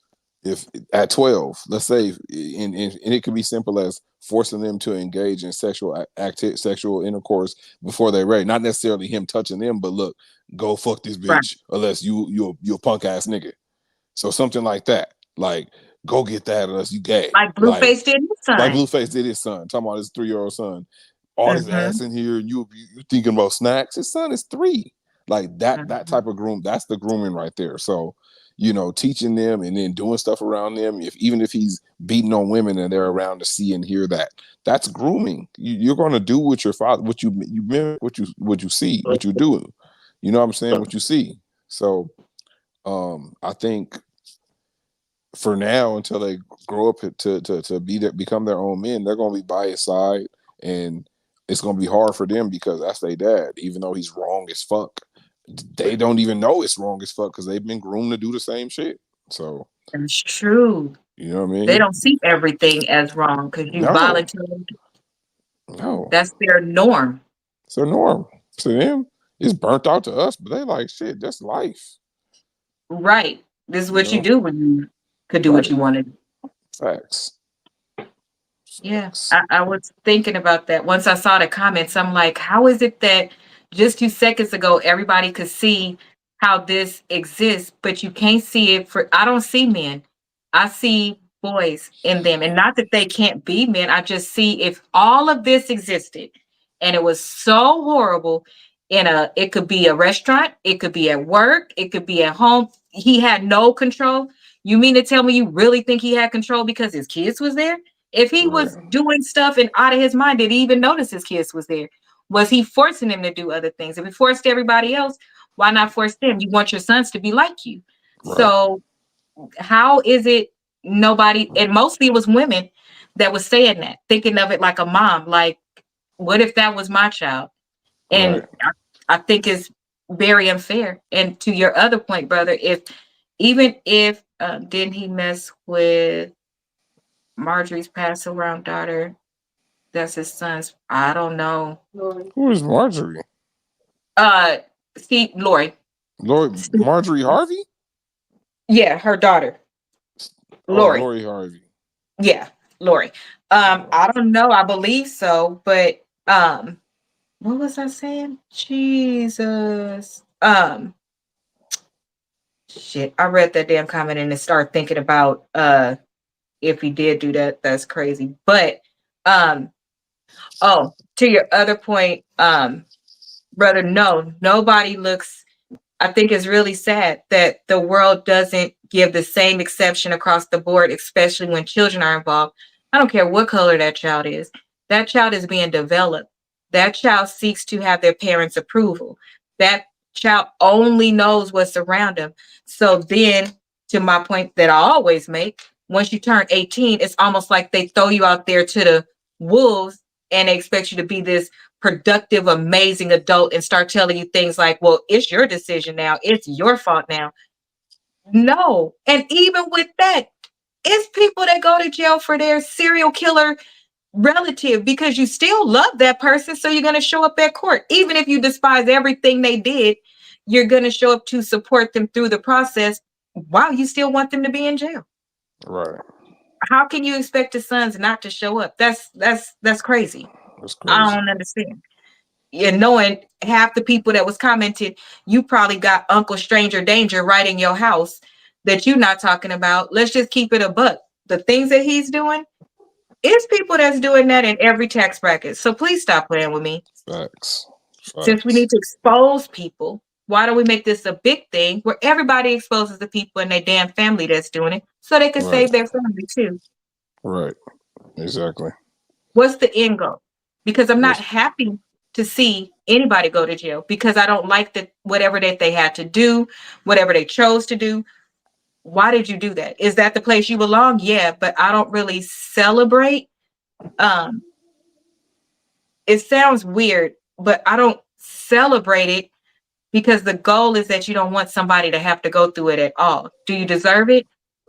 at 12, let's say, and it could be simple as forcing them to engage in sexual intercourse before they're ready. Not necessarily him touching them, but look, go fuck this Right. bitch unless you a punk ass nigga. So something like that. Like go get that unless you gay. Like Like Blueface did his like son. Blueface did his son. Talking about his 3-year-old son. All this Mm-hmm. ass in here, and you thinking about snacks. His son is 3. Like that Mm-hmm. type of groom. That's the grooming right there. So, teaching them and then doing stuff around them. Even if he's beating on women and they're around to see and hear that, that's grooming. You're going to do what your father, what you mimic, what you see, what you do. You know what I'm saying? What you see. So, I think for now until they grow up to become their own men, they're gonna be by his side, and it's gonna be hard for them because that's their dad. Even though he's wrong as fuck, they don't even know it's wrong as fuck because they've been groomed to do the same shit. So That's true. you know what I They mean? don't see everything as wrong because you No, voluntarily. no, That's their norm. it's their norm. To them, it's burnt out to us, but they like shit. That's life, Right. This is you what you know. do when you could do what Right? you wanted. Facts. Yeah, Facts. I was thinking about that. Once I saw the comments, I'm like, how is it that just 2 seconds ago everybody could see how this exists, but you can't see it for I don't see men. I see boys in them. And not that they can't be men. I just see if all of this existed and it was so horrible it could be a restaurant, it could be at work, it could be at home. He had no control. You mean to tell me you really think he had control because his kids was there? If he Right. was doing stuff and out of his mind, did he even notice his kids was there? Was he forcing them to do other things? If he forced everybody else, why not force them? You want your sons to be like you. Right. So how is it nobody, and mostly it was women that was saying that, thinking of it like a mom, like, what if that was my child? Right. And I think it's very unfair. And to your other point, brother, even if didn't he mess with Marjorie's pass around daughter? That's his son's. I don't know. Who is Marjorie? Uh, Steve, Lori. Marjorie Harvey? Yeah, her daughter, Oh, Lori. Lori Harvey. Yeah, Lori. I don't know. I believe so, but what was I saying? Jesus. Shit. I read that damn comment and then started thinking about if he did do that, that's crazy. But um, oh, to your other point, brother, no, nobody looks. I think it's really sad that the world doesn't give the same exception across the board, especially when children are involved. I don't care what color that child is. That child is being developed. That child seeks to have their parents' approval. That child only knows what's around them. So then, to my point that I always make, once you turn 18, it's almost like they throw you out there to the wolves and they expect you to be this productive, amazing adult and start telling you things like, well, it's your decision now. It's your fault now. No. And even with that, it's people that go to jail for their serial killer relative because you still love that person. So you're going to show up at court. Even if you despise everything they did, you're going to show up to support them through the process while you still want them to be in jail. Right. How can you expect the sons not to show up? That's crazy. That's I crazy. don't understand. And knowing half the people that was commenting, you probably got Uncle Stranger Danger right in your house that you're not talking about. Let's just keep it a buck. The things that he's doing, it's people that's doing that in every tax bracket. So please stop playing with me. Facts. Since we Facts. need to expose people, why don't we make this a big thing where everybody exposes the people in their damn family that's doing it so they can Right. save their family too? Right. Exactly. What's the end goal? Because I'm not What's happy to see anybody go to jail because I don't like that whatever that they had to do, whatever they chose to do. Why did you do that? Is that the place you belong? Yeah, but I don't really celebrate. Um, it sounds weird, but I don't celebrate it because the goal is that you don't want somebody to have to go through it at all. Do you deserve it?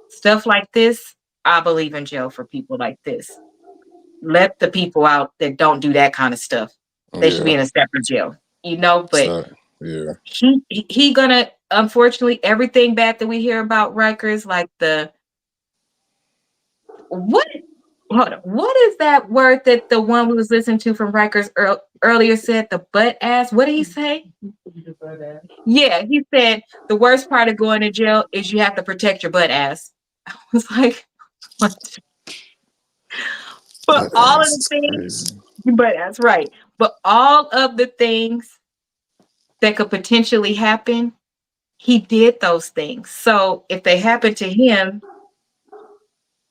Stuff like this, I believe in jail for people like this. Let the people out that don't do that kind of stuff. They should be yeah. in a separate jail, you know. But So, yeah. he gonna, unfortunately, everything bad that we hear about Rikers, like the what? Hold on, what is that word that the one we was listening to from Rikers earlier said? The butt ass. What did he say? Yeah, he said the worst part of going to jail is you have to protect your butt ass. I was like, what? But all of the That's things, crazy. but that's right. But all of the things that could potentially happen, he did those things. So if they happen to him,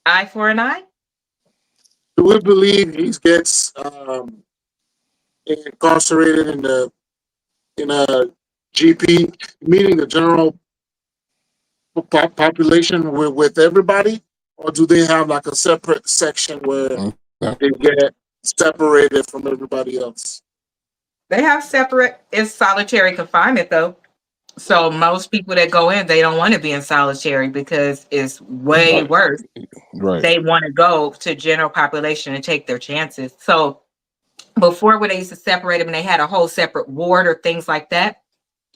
eye for an eye. Do we believe he gets incarcerated in a GP, meaning the general population with everybody, or do they have like a separate section where they get separated from everybody else? They have separate, it's solitary confinement though. So most people that go in, they don't want to be in solitary because it's way Right. worse. Right. They want to go to general population and take their chances. So before when they used to separate them and they had a whole separate ward or things like that,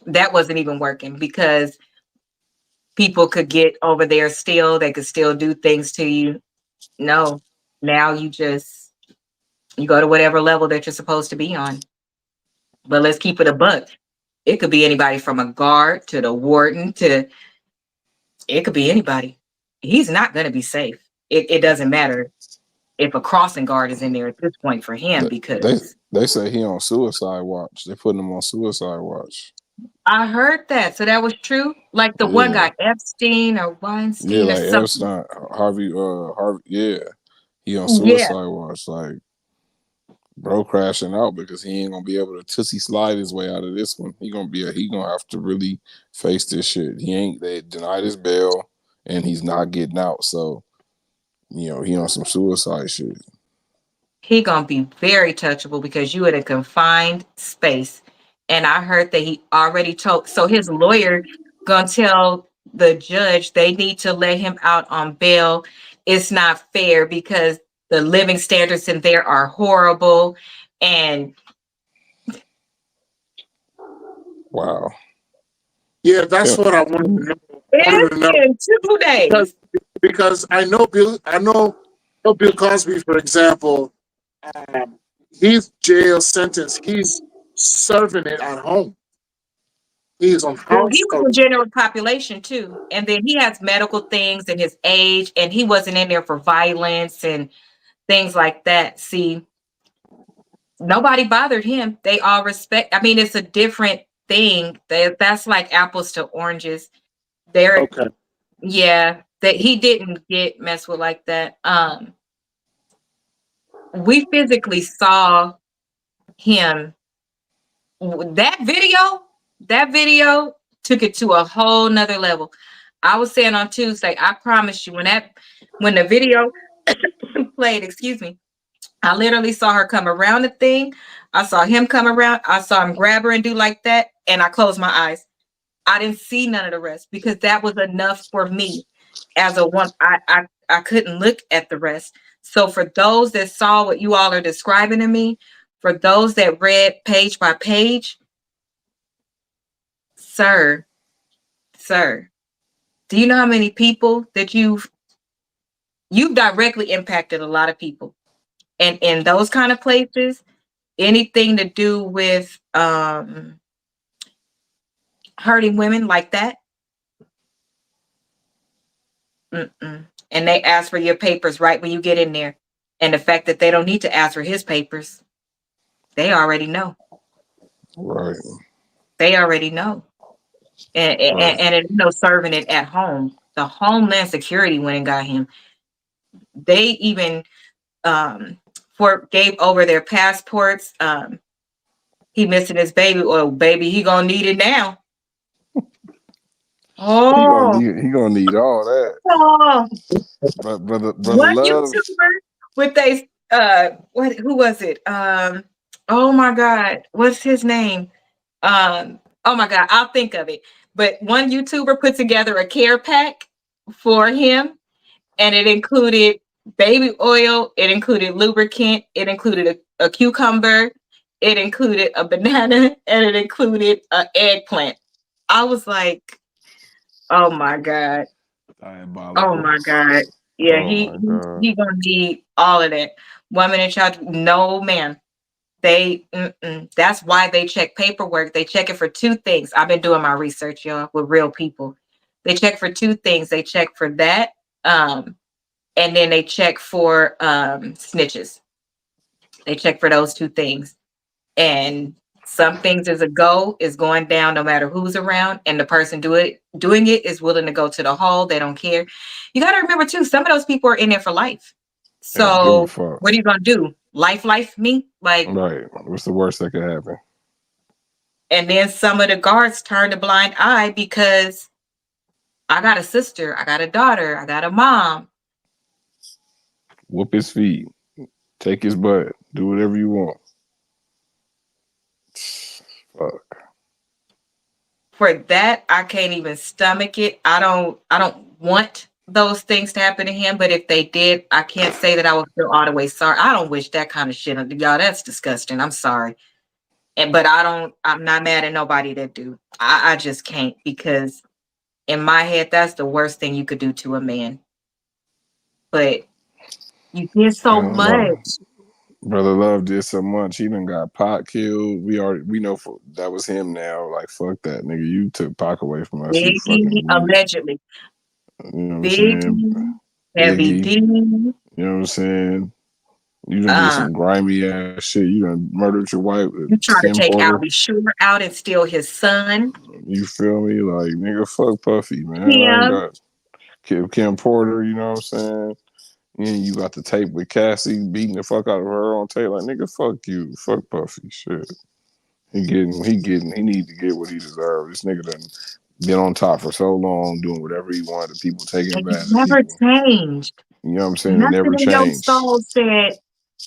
that wasn't even working because people could get over there still. They could still do things to you. No, now you go to whatever level that you're supposed to be on. But let's keep it a buck. It could be anybody from a guard to the warden to it could be anybody. He's not going to be safe. it doesn't matter if a crossing guard is in there at this point for him, They because they say he on suicide watch. They putting him on suicide watch. I heard that. So that was true. Like the one Yeah, guy, Epstein or yeah, Weinstein or like something. Epstein, Harvey, yeah, he on Yeah, suicide watch. Like, bro, crashing out because he ain't gonna be able to tootsie slide his way out of this one. He gonna have to really face this shit. They denied his bail and he's not getting out. So he on some suicide shit. he gonna be very touchable because you in a confined space. And I heard that he already told, so his lawyer gonna tell the judge they need to let him out on bail. It's not fair because the living standards in there are horrible. And Wow. Yeah, that's Yeah. what I wanted to know. I wanted it's to know in 2 days. because I know Bill Cosby, for example, his jail sentence, he's serving it at home. He's on Well, he house was the arrest. general population too. And then he has medical things and his age, and he wasn't in there for violence and things like that. See, nobody bothered him. They all respect. I mean, it's a different thing. That's like apples to oranges. There, Okay. yeah, that he didn't get messed with like that. We physically saw him. That video took it to a whole nother level. I was saying on Tuesday, I promise you, when the video played, excuse me, I literally saw her come around the thing. I saw him come around. I saw him grab her and do like that. And I closed my eyes. I didn't see none of the rest because that was enough for me as a one. I couldn't look at the rest. So for those that saw what you all are describing to me, for those that read page by page, sir, sir, do you know how many people that you've directly impacted a lot of people? And in those kind of places, anything to do with hurting women like that, mm-mm. And they ask for your papers right when you get in there. And the fact that they don't need to ask for his papers, they already know. Right. They already know. Right. And it's no serving it at home. The Homeland Security went and got him. They even gave over their passports. He missing his baby oil. Baby, he gonna need it now. Oh, He gonna need all that. oh. But brother One love. YouTuber with a who was it? Oh my God, what's his name? Oh my God, I'll think of it. But one YouTuber put together a care pack for him, and it included baby oil, it included lubricant, it included a cucumber, it included a banana, and it included an eggplant. I was like, oh my God. Oh Diabolical. my God. Yeah, Oh my god. he gonna need all of that. Woman and child, no man. That's why they check paperwork. They check it for two things. I've been doing my research, y'all, with real people. They check for two things. They check for that, and then they check for snitches. They check for those two things. And some things is going down no matter who's around, and the person doing it is willing to go to the hole. They don't care. You got to remember too, some of those people are in there for life. They don't give a So fuck. what are you gonna do? Life me? Like, Right. What's the worst that could happen? and then some of the guards turn a blind eye because I got a sister, I got a daughter, I got a mom. Whoop his feet. Take his butt. Do whatever you want. Fuck. For that, I can't even stomach it. I don't want those things to happen to him, but if they did, I can't say that I would feel all the way sorry. I don't wish that kind of shit on y'all. That's disgusting. I'm sorry. But I'm not mad at nobody that do. I just can't, because in my head, that's the worst thing you could do to a man. But you did so Bro, much. brother Love did so much. He done got Pac killed. We know that was him now. Like, fuck that nigga. You took Pac away from us. You Biggie fucking you. allegedly. You know what I'm saying? Biggie. Heavy Biggie. D. You know what I'm saying? You done did Uh, some grimy ass shit. You done murdered your wife with you try to Kim take Porter. Albie Shore out and steal his son. You feel me? Like, nigga, fuck Puffy, man. I ain't Him. got Kim Porter, you know what I'm saying? And you got the tape with Cassie beating the fuck out of her on tape. Like, nigga, fuck you. Fuck Puffy. Shit. He need to get what he deserves. This nigga done been on top for so long, doing whatever he wanted. People taking And you advantage of never people. changed. You know what I'm saying? It Nothing never in your changed. soul said,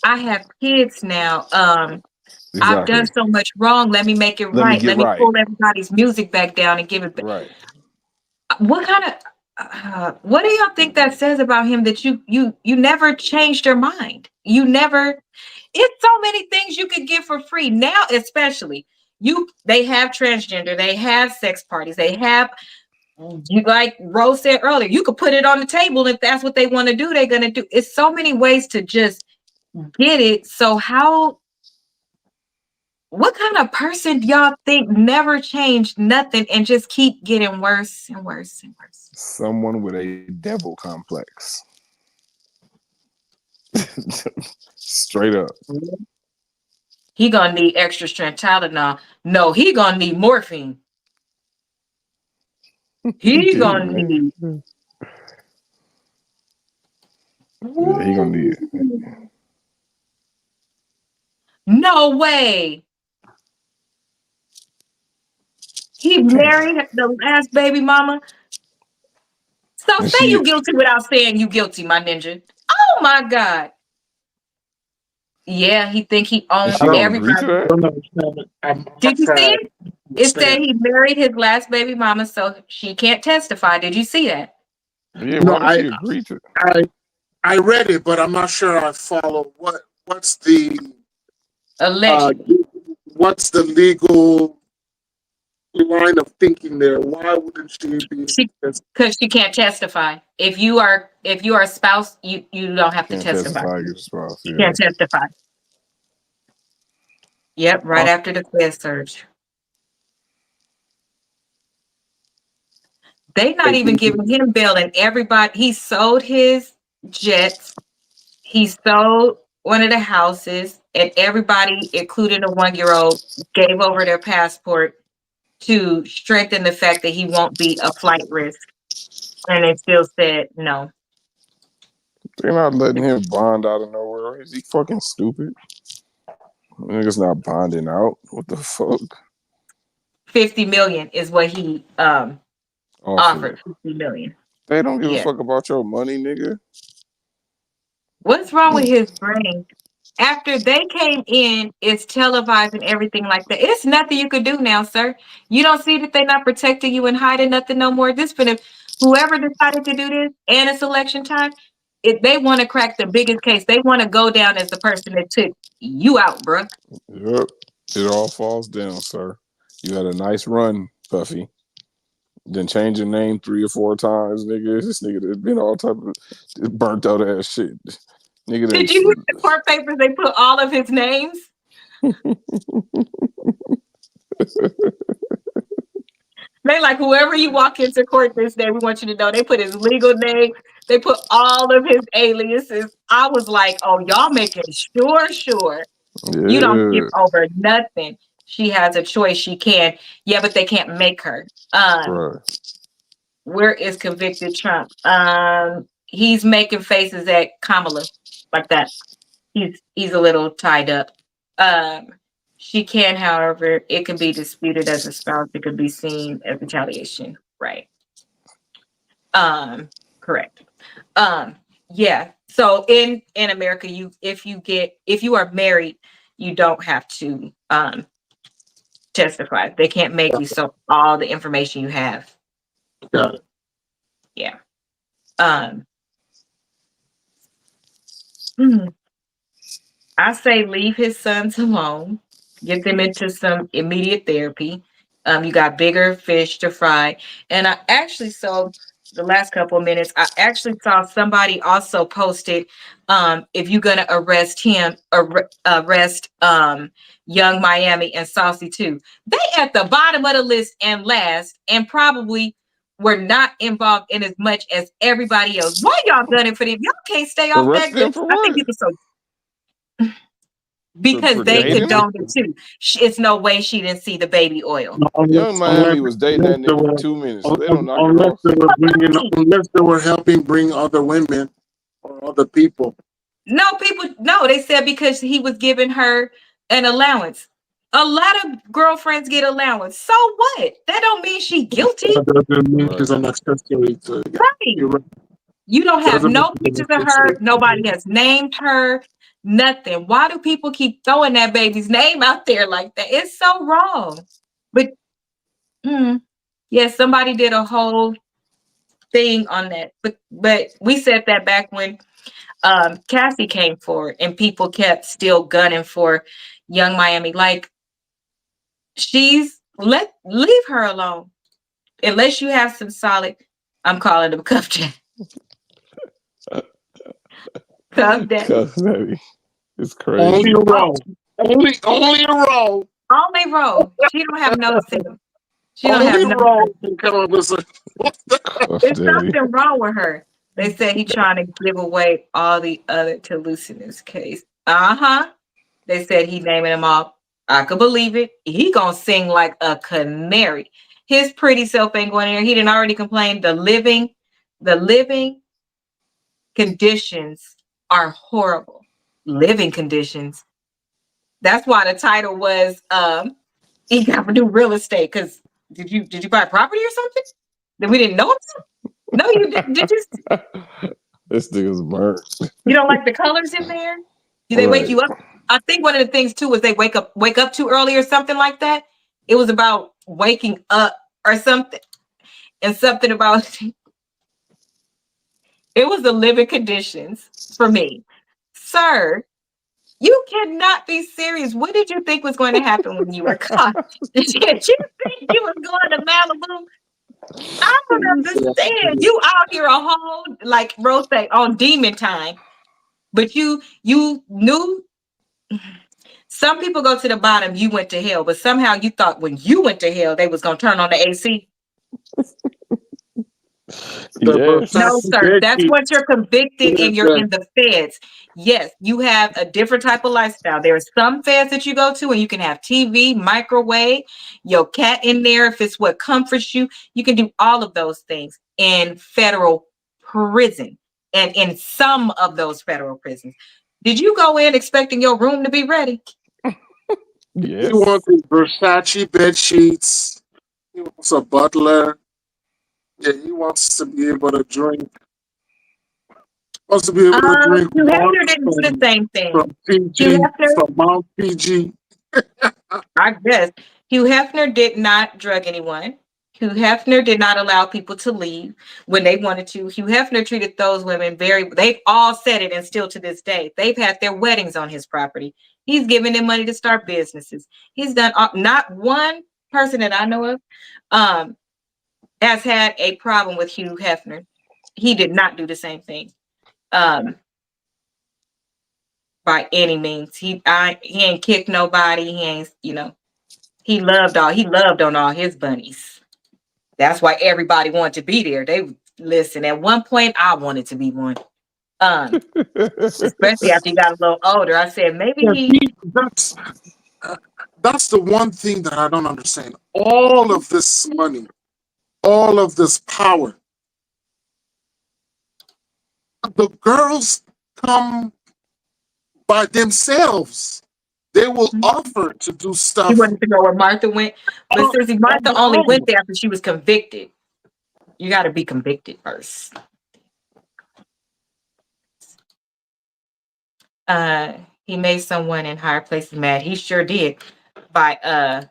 I have kids now. I've done Exactly. so much wrong. Let me make it Let me right. get Let me right. pull everybody's music back down and give it back. Right. What kind of what do y'all think that says about him that you never changed your mind? You never. It's so many things you could get for free now, especially they have transgender, they have sex parties, they have, you, like Rose said earlier, you could put it on the table. If that's what they want to do, they're gonna do. It's so many ways to just get it. So what kind of person do y'all think never changed nothing and just keep getting worse and worse and worse? Someone with a devil complex. Straight up. He gonna need extra strength Tylenol. No, he gonna need morphine. He gonna need. Yeah, he gonna need it. No way. He married the last baby mama. So And say she you guilty without saying you guilty, my ninja. Oh my God. Yeah, he think he and owns she I don't, don't agree to everybody. I that? don't understand it. I'm Did not you sure see I it? It said understand. he married his last baby mama, so she can't testify. Did you see that? Yeah, No, why did she agree to it? I I read it, but I'm not sure I follow what's uh Allegedly. what's the legal line of thinking there. Why wouldn't she be? She because she can't testify. If you are a spouse, you don't have to Can't testify. testify against your spouse. You Yeah. can't testify. Yep, right Uh, after the Fed surge. They not even giving him bail, and everybody he sold his jets, he sold one of the houses, and everybody, including a 1 year old, gave over their passport to strengthen the fact that he won't be a flight risk. And they still said no. They're not letting him bond out of nowhere. Is he fucking stupid? Nigga's not bonding out. What the fuck? 50 million is what he Offered. offered. 50 million. They don't give a Yeah. fuck about your money, nigga. What's wrong with his brain? After they came in, it's televised and everything like that. It's nothing you could do now, sir. You don't see that they're not protecting you and hiding nothing no more. This finna whoever decided to do this and it's election time, if they want to crack the biggest case, they want to go down as the person that took you out, bruh. Yep. It all falls down, sir. You had a nice run, Puffy. Then change your name 3 or 4 times, nigga. This nigga that's been all type of burnt out ass shit. Nigga Did you look done at the court papers? They put all of his names. They like whoever you walk into court this day, we want you to know they put his legal name. They put all of his aliases. I was like, oh, y'all making sure. You don't skip yeah. over nothing. She has a choice. She can. Yeah, but they can't make her. Right. Where is convicted Trump? He's making faces at Kamala like that. He's a little tied up. Um, she can, however, it can be disputed as a spouse. It could be seen as retaliation. Right. Um, correct. Um, yeah. So in America, if you are married, you don't have to testify. They can't make you so all the information you have. got it. Yeah. Um, hmm. I say leave his sons alone, get them into some immediate therapy. You got bigger fish to fry. And I actually saw the last couple of minutes, I actually saw somebody also posted if you're gonna arrest him, arrest Young Miami and Saucy too. They at the bottom of the list and last, and probably were not involved in as much as everybody else. Why y'all gunning for them? Y'all can't stay off that. Arrest them for I think what? people so because For they dating him? condoned it too. It's no way she didn't see the baby oil. Young Miami was dating that nigga for 2 minutes, so they don't knock it unless off. they were bringing, unless they were helping bring other women or other people. No, they said because he was giving her an allowance. A lot of girlfriends get allowance. So what? That don't mean she guilty. That doesn't mean Right. she's an accessory to. Yeah, you're Right. right. You don't have Doesn't mean no she's pictures an of her. accessory. Nobody has named her. Nothing. Why do people keep throwing that baby's name out there like that? It's so wrong. But yeah, somebody did a whole thing on that. But we said that back when Cassie came forward and people kept still gunning for Young Miami. Like leave her alone. Unless you have some solid, I'm calling them cuff daddy. Cuff daddy. Cuff daddy. It's crazy. Only a row. Only a row. Only roll. She don't have no sense. She don't Only have no row sense. can come up with some. Cuff There's daddy. something wrong with her. They said he trying to give away all the other to loosen his case. They said he naming them all. I could believe it. He gonna sing like a canary. His pretty self ain't going in there. He didn't already complain. The living conditions are horrible. Living conditions. That's why the title was he got to do real estate. Because did you buy property or something that we didn't know about? No, you didn't. Did you? This nigga's burnt. You don't like the colors in there? Do they wake you up? I think one of the things too was they wake up too early or something like that. It was about waking up or something, and something about it was the living conditions for me, sir. You cannot be serious. What did you think was going to happen when you were caught? Did you think you was going to Malibu? I don't understand. You out here a whole like Rose say on demon time, but you knew. Some people go to the bottom, you went to hell, but somehow you thought when you went to hell, they was gonna turn on the AC. Yes. No, sir. That's what you're convicted and you're in the feds. Yes, you have a different type of lifestyle. There are some feds that you go to and you can have TV, microwave, your cat in there if it's what comforts you. You can do all of those things in federal prison and in some of those federal prisons. Did you go in expecting your room to be ready? Yes. He wants Versace bed sheets. He wants a butler. Yeah, he wants to be able to drink. Wants to be able to drink Hugh water Hefner didn't do the same thing. from Hugh PG, Hefner, from Mount PG. I guess. Hugh Hefner did not drug anyone. Hugh Hefner did not allow people to leave when they wanted to. Hugh Hefner treated those women they've all said it, and still to this day, they've had their weddings on his property. He's given them money to start businesses. He's done, not one person that I know of has had a problem with Hugh Hefner. He did not do the same thing. By any means. He ain't kicked nobody. He ain't, he loved on all his bunnies. That's why everybody wanted to be there. They listen, at one point I wanted to be one. Especially after he got a little older. I said maybe That's the one thing that I don't understand. All of this money, all of this power. The girls come by themselves. They will offer to do stuff. He wanted to go where Martha went. But seriously, Martha only went there after she was convicted. You got to be convicted first. He made someone in higher places mad. He sure did. By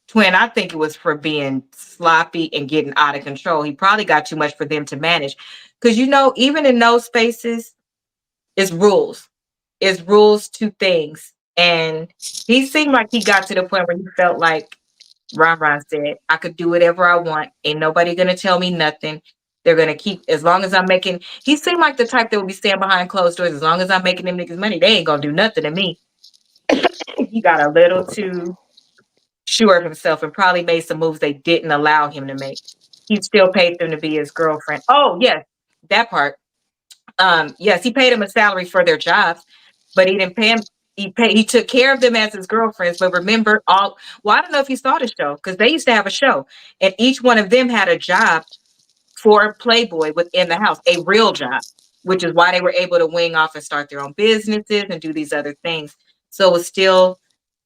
Twin, I think it was for being sloppy and getting out of control. He probably got too much for them to manage. Because, even in those spaces, it's rules. It's rules to things. And he seemed like he got to the point where he felt like Ron said, I could do whatever I want. Ain't nobody going to tell me nothing. They're going to keep, as long as I'm making, he seemed like the type that would be staying behind closed doors. As long as I'm making them niggas money, they ain't going to do nothing to me. He got a little too sure of himself and probably made some moves they didn't allow him to make. He still paid them to be his girlfriend. Oh, yes, that part. Yes, he paid him a salary for their jobs, but he didn't pay him. He took care of them as his girlfriends. But remember, well, I don't know if you saw the show because they used to have a show, and each one of them had a job for Playboy within the house, a real job, which is why they were able to wing off and start their own businesses and do these other things. So it was still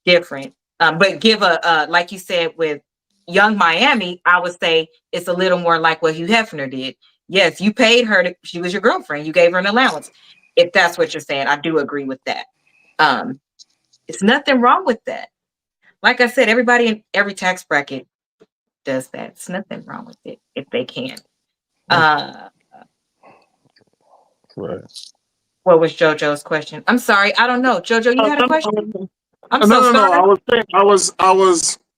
different. But give like you said with Young Miami, I would say it's a little more like what Hugh Hefner did. Yes, you paid her she was your girlfriend. You gave her an allowance. If that's what you're saying, I do agree with that. Um, it's nothing wrong with that. Like I said, everybody in every tax bracket does that. It's nothing wrong with it if they can. Uh, Right. what was JoJo's question? I'm sorry, I don't know. JoJo, you had a question? I'm No, so no, no. sorry. I was saying,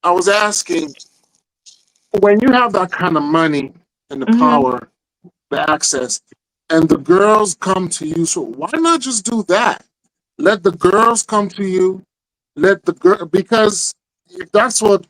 I was asking, when you have that kind of money and the Mhm. power, the access, and the girls come to you, so why not just do that? Let the girls come to you. Let the girl, because if that's what,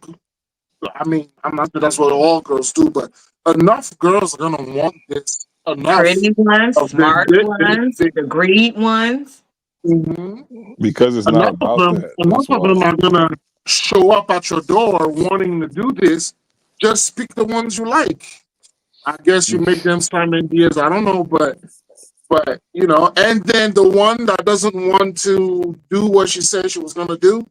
I mean, I'm not sure that's what all girls do, but enough girls are gonna want this. Enough Pretty ones, of this. smart ones, agreed ones. Mhm. Because it's not Enough of about them. that. Enough That's of why. them are gonna show up at your door wanting to do this. Just pick the ones you like. I guess you make them sign NDAs. I don't know, but you know, and then the one that doesn't want to do what she said she was gonna do,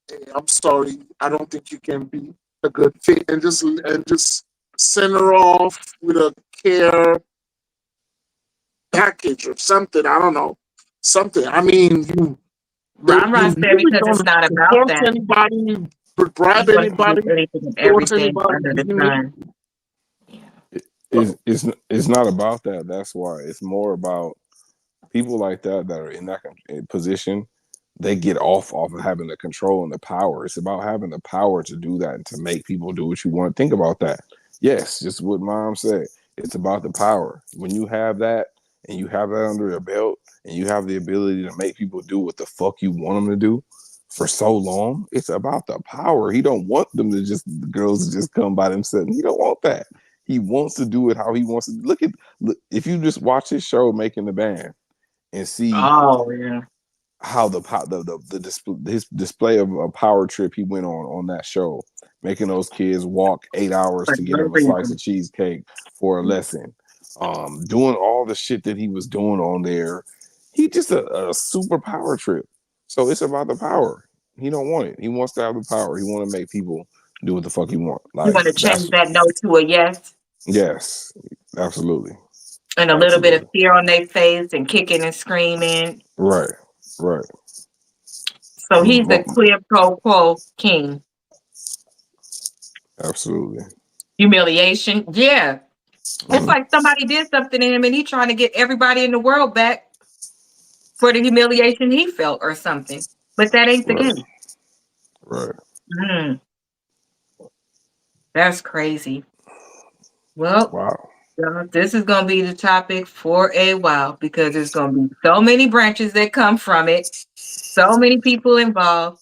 hey, I'm sorry, I don't think you can be a good fit, and just send her off with a care package or something. I don't know, something. I mean, you Ron said really because it's don't not about force that. anybody, He bribe wants to do anybody, anything and force everything anybody under to the give him sun. anything. Yeah. It, So, it's not about that. That's why it's more about people like that are in that position. They get off of having the control and the power. It's about having the power to do that and to make people do what you want. Think about that. Yes, just what mom said. It's about the power. When you have that and you have that under your belt and you have the ability to make people do what the fuck you want them to do for so long, it's about the power. He don't want them to just the girls to just come by themselves. He don't want that. He wants to do it how he wants to. Look, if you just watch his show Making the Band and see Oh yeah. how his display of a power trip he went on that show, making those kids walk 8 hours For to get no him a slice reason. of cheesecake for a lesson, doing all the shit that he was doing on there. He just a super power trip. So it's about the power. He don't want it. He wants to have the power. He want to make people do what the fuck he want. You Like want to that's change that no to a yes yes, absolutely, and a little bit of absolutely, fear on their face and kicking and screaming. right, right. So he's the Mm, quid pro quo king. absolutely. Humiliation. Yeah. It's Mm, like somebody did something to him and he trying to get everybody in the world back for the humiliation he felt or something. But that ain't the right, case. right. Mm, that's crazy. Well, Wow. this is going to be the topic for a while because there's going to be so many branches that come from it, so many people involved,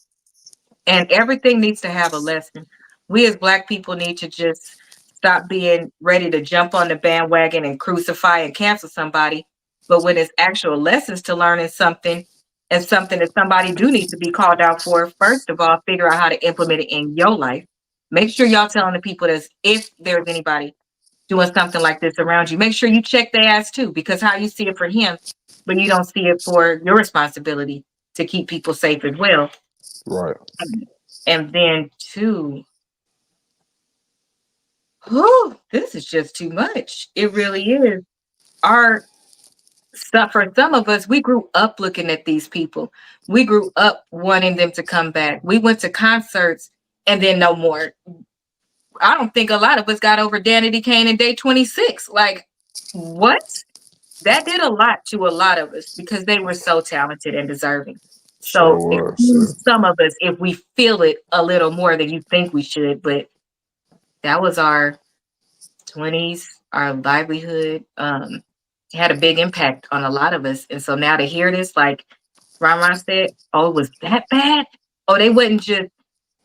and everything needs to have a lesson. We as Black people need to just stop being ready to jump on the bandwagon and crucify and cancel somebody. But when it's actual lessons to learn in something and something that somebody do need to be called out for, first of all, figure out how to implement it in your life. Make sure y'all telling the people that if there's anybody doing something like this around you, make sure you check their ass too, because how you see it for him, but you don't see it for your responsibility to keep people safe as well. Right. And then two, whew, this is just too much. It really is. Our stuff for some of us, we grew up looking at these people. We grew up wanting them to come back. We went to concerts and then no more. I don't think a lot of us got over Danity Kane and Day 26. Like, what? That did a lot to a lot of us because they were so talented and deserving. Sure So was. excuse some of us if we feel it a little more than you think we should, but that was our 20s, our livelihood. It had a big impact on a lot of us. And so now to hear this, like Ron said, oh, it was that bad? Oh, they wasn't just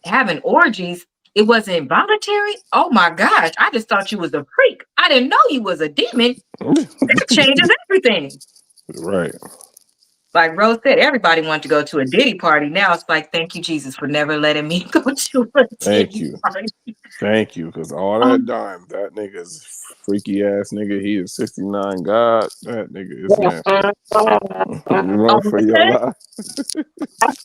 having orgies, it wasn't voluntary. Oh my gosh. I just thought you was a freak. I didn't know you was a demon. That changes everything. Right. Like Rose said, everybody wanted to go to a Diddy party. Now it's like, thank you, Jesus, for never letting me go to a Thank Diddy you. party. Thank you. Because all that dime, that nigga's freaky ass nigga. He is 69 God. That nigga is nasty. Run for your Okay. life.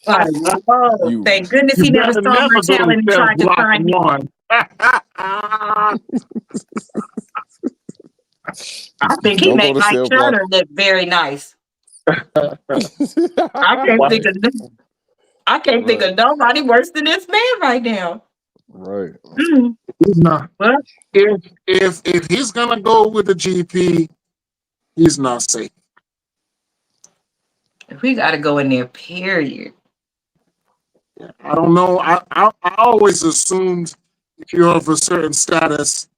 Like, oh, You thank goodness You he never better saw my never go to talent and cell tried to block sign me. one. I think he don't go made to Mike cell block. Turner look very nice. I can't Right. think of I can't think of nobody worse than this man right now. Right. Mm. He's not. Well, If he's gonna go with the GP, he's not safe. we got to go in there. Period. I don't know. I always assumed if you're of a certain status,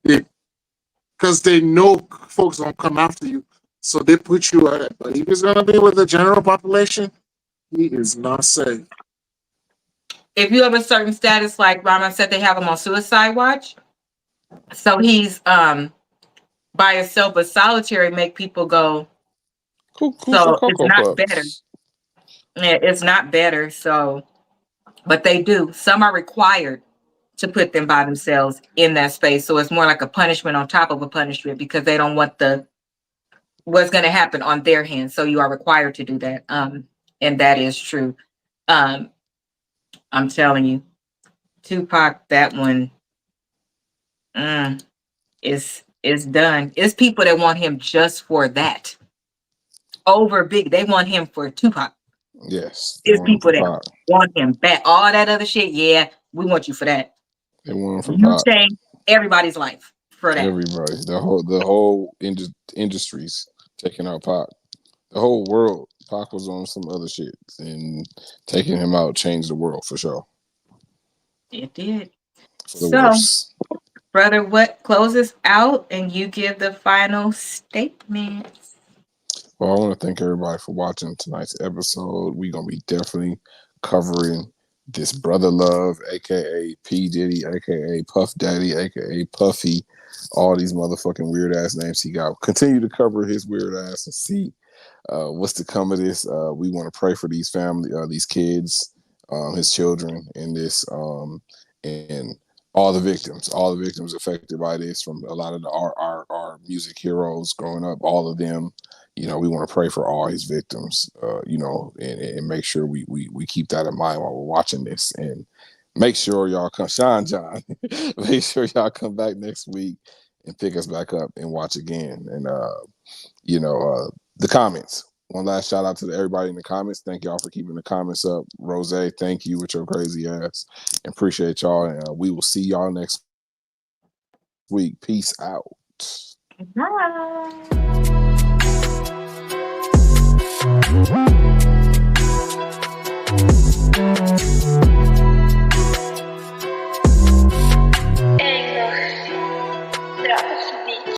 because they know folks don't come after you, so they put you at it. But if he's gonna be with the general population, he is not safe. If you have a certain status, like Rama said, they have him on suicide watch. So he's by himself, but solitary make people go. Cuckoo for So it's Cocoa not better. Puffs. Yeah, it's not better. So, but they do. Some are required to put them by themselves in that space. So it's more like a punishment on top of a punishment because they don't want what's going to happen on their hands. So you are required to do that. And that is true. Um, I'm telling you, Tupac, that one is done. It's people that want him just for that. Over big, they want him for Tupac. Yes. They It's want him people for that Pop. want him back. All that other shit, yeah, we want you for that. They want him for You Pop. change everybody's life for that. Everybody. The whole industry's taking out Pop. The whole world. Pac was on some other shit, and taking him out changed the world for sure. It did. For the So, worse. brother, what closes out and you give the final statement? Well, I want to thank everybody for watching tonight's episode. We're gonna be definitely covering this brother love, aka P Diddy, aka Puff Daddy, aka Puffy, all these motherfucking weird ass names he got. Continue to cover his weird ass and see what's to come of this. We want to pray for these family, these kids, his children, in this, and all the victims affected by this, from a lot of our music heroes growing up, all of them. You know, we want to pray for all his victims. You know, and make sure we keep that in mind while we're watching this, and make sure y'all come, Sean John. Make sure y'all come back next week and pick us back up and watch again. And the comments. One last shout out to everybody in the comments. Thank y'all for keeping the comments up. Rose, thank you with your crazy ass. And appreciate y'all. And we will see y'all next week. Peace out. Bye.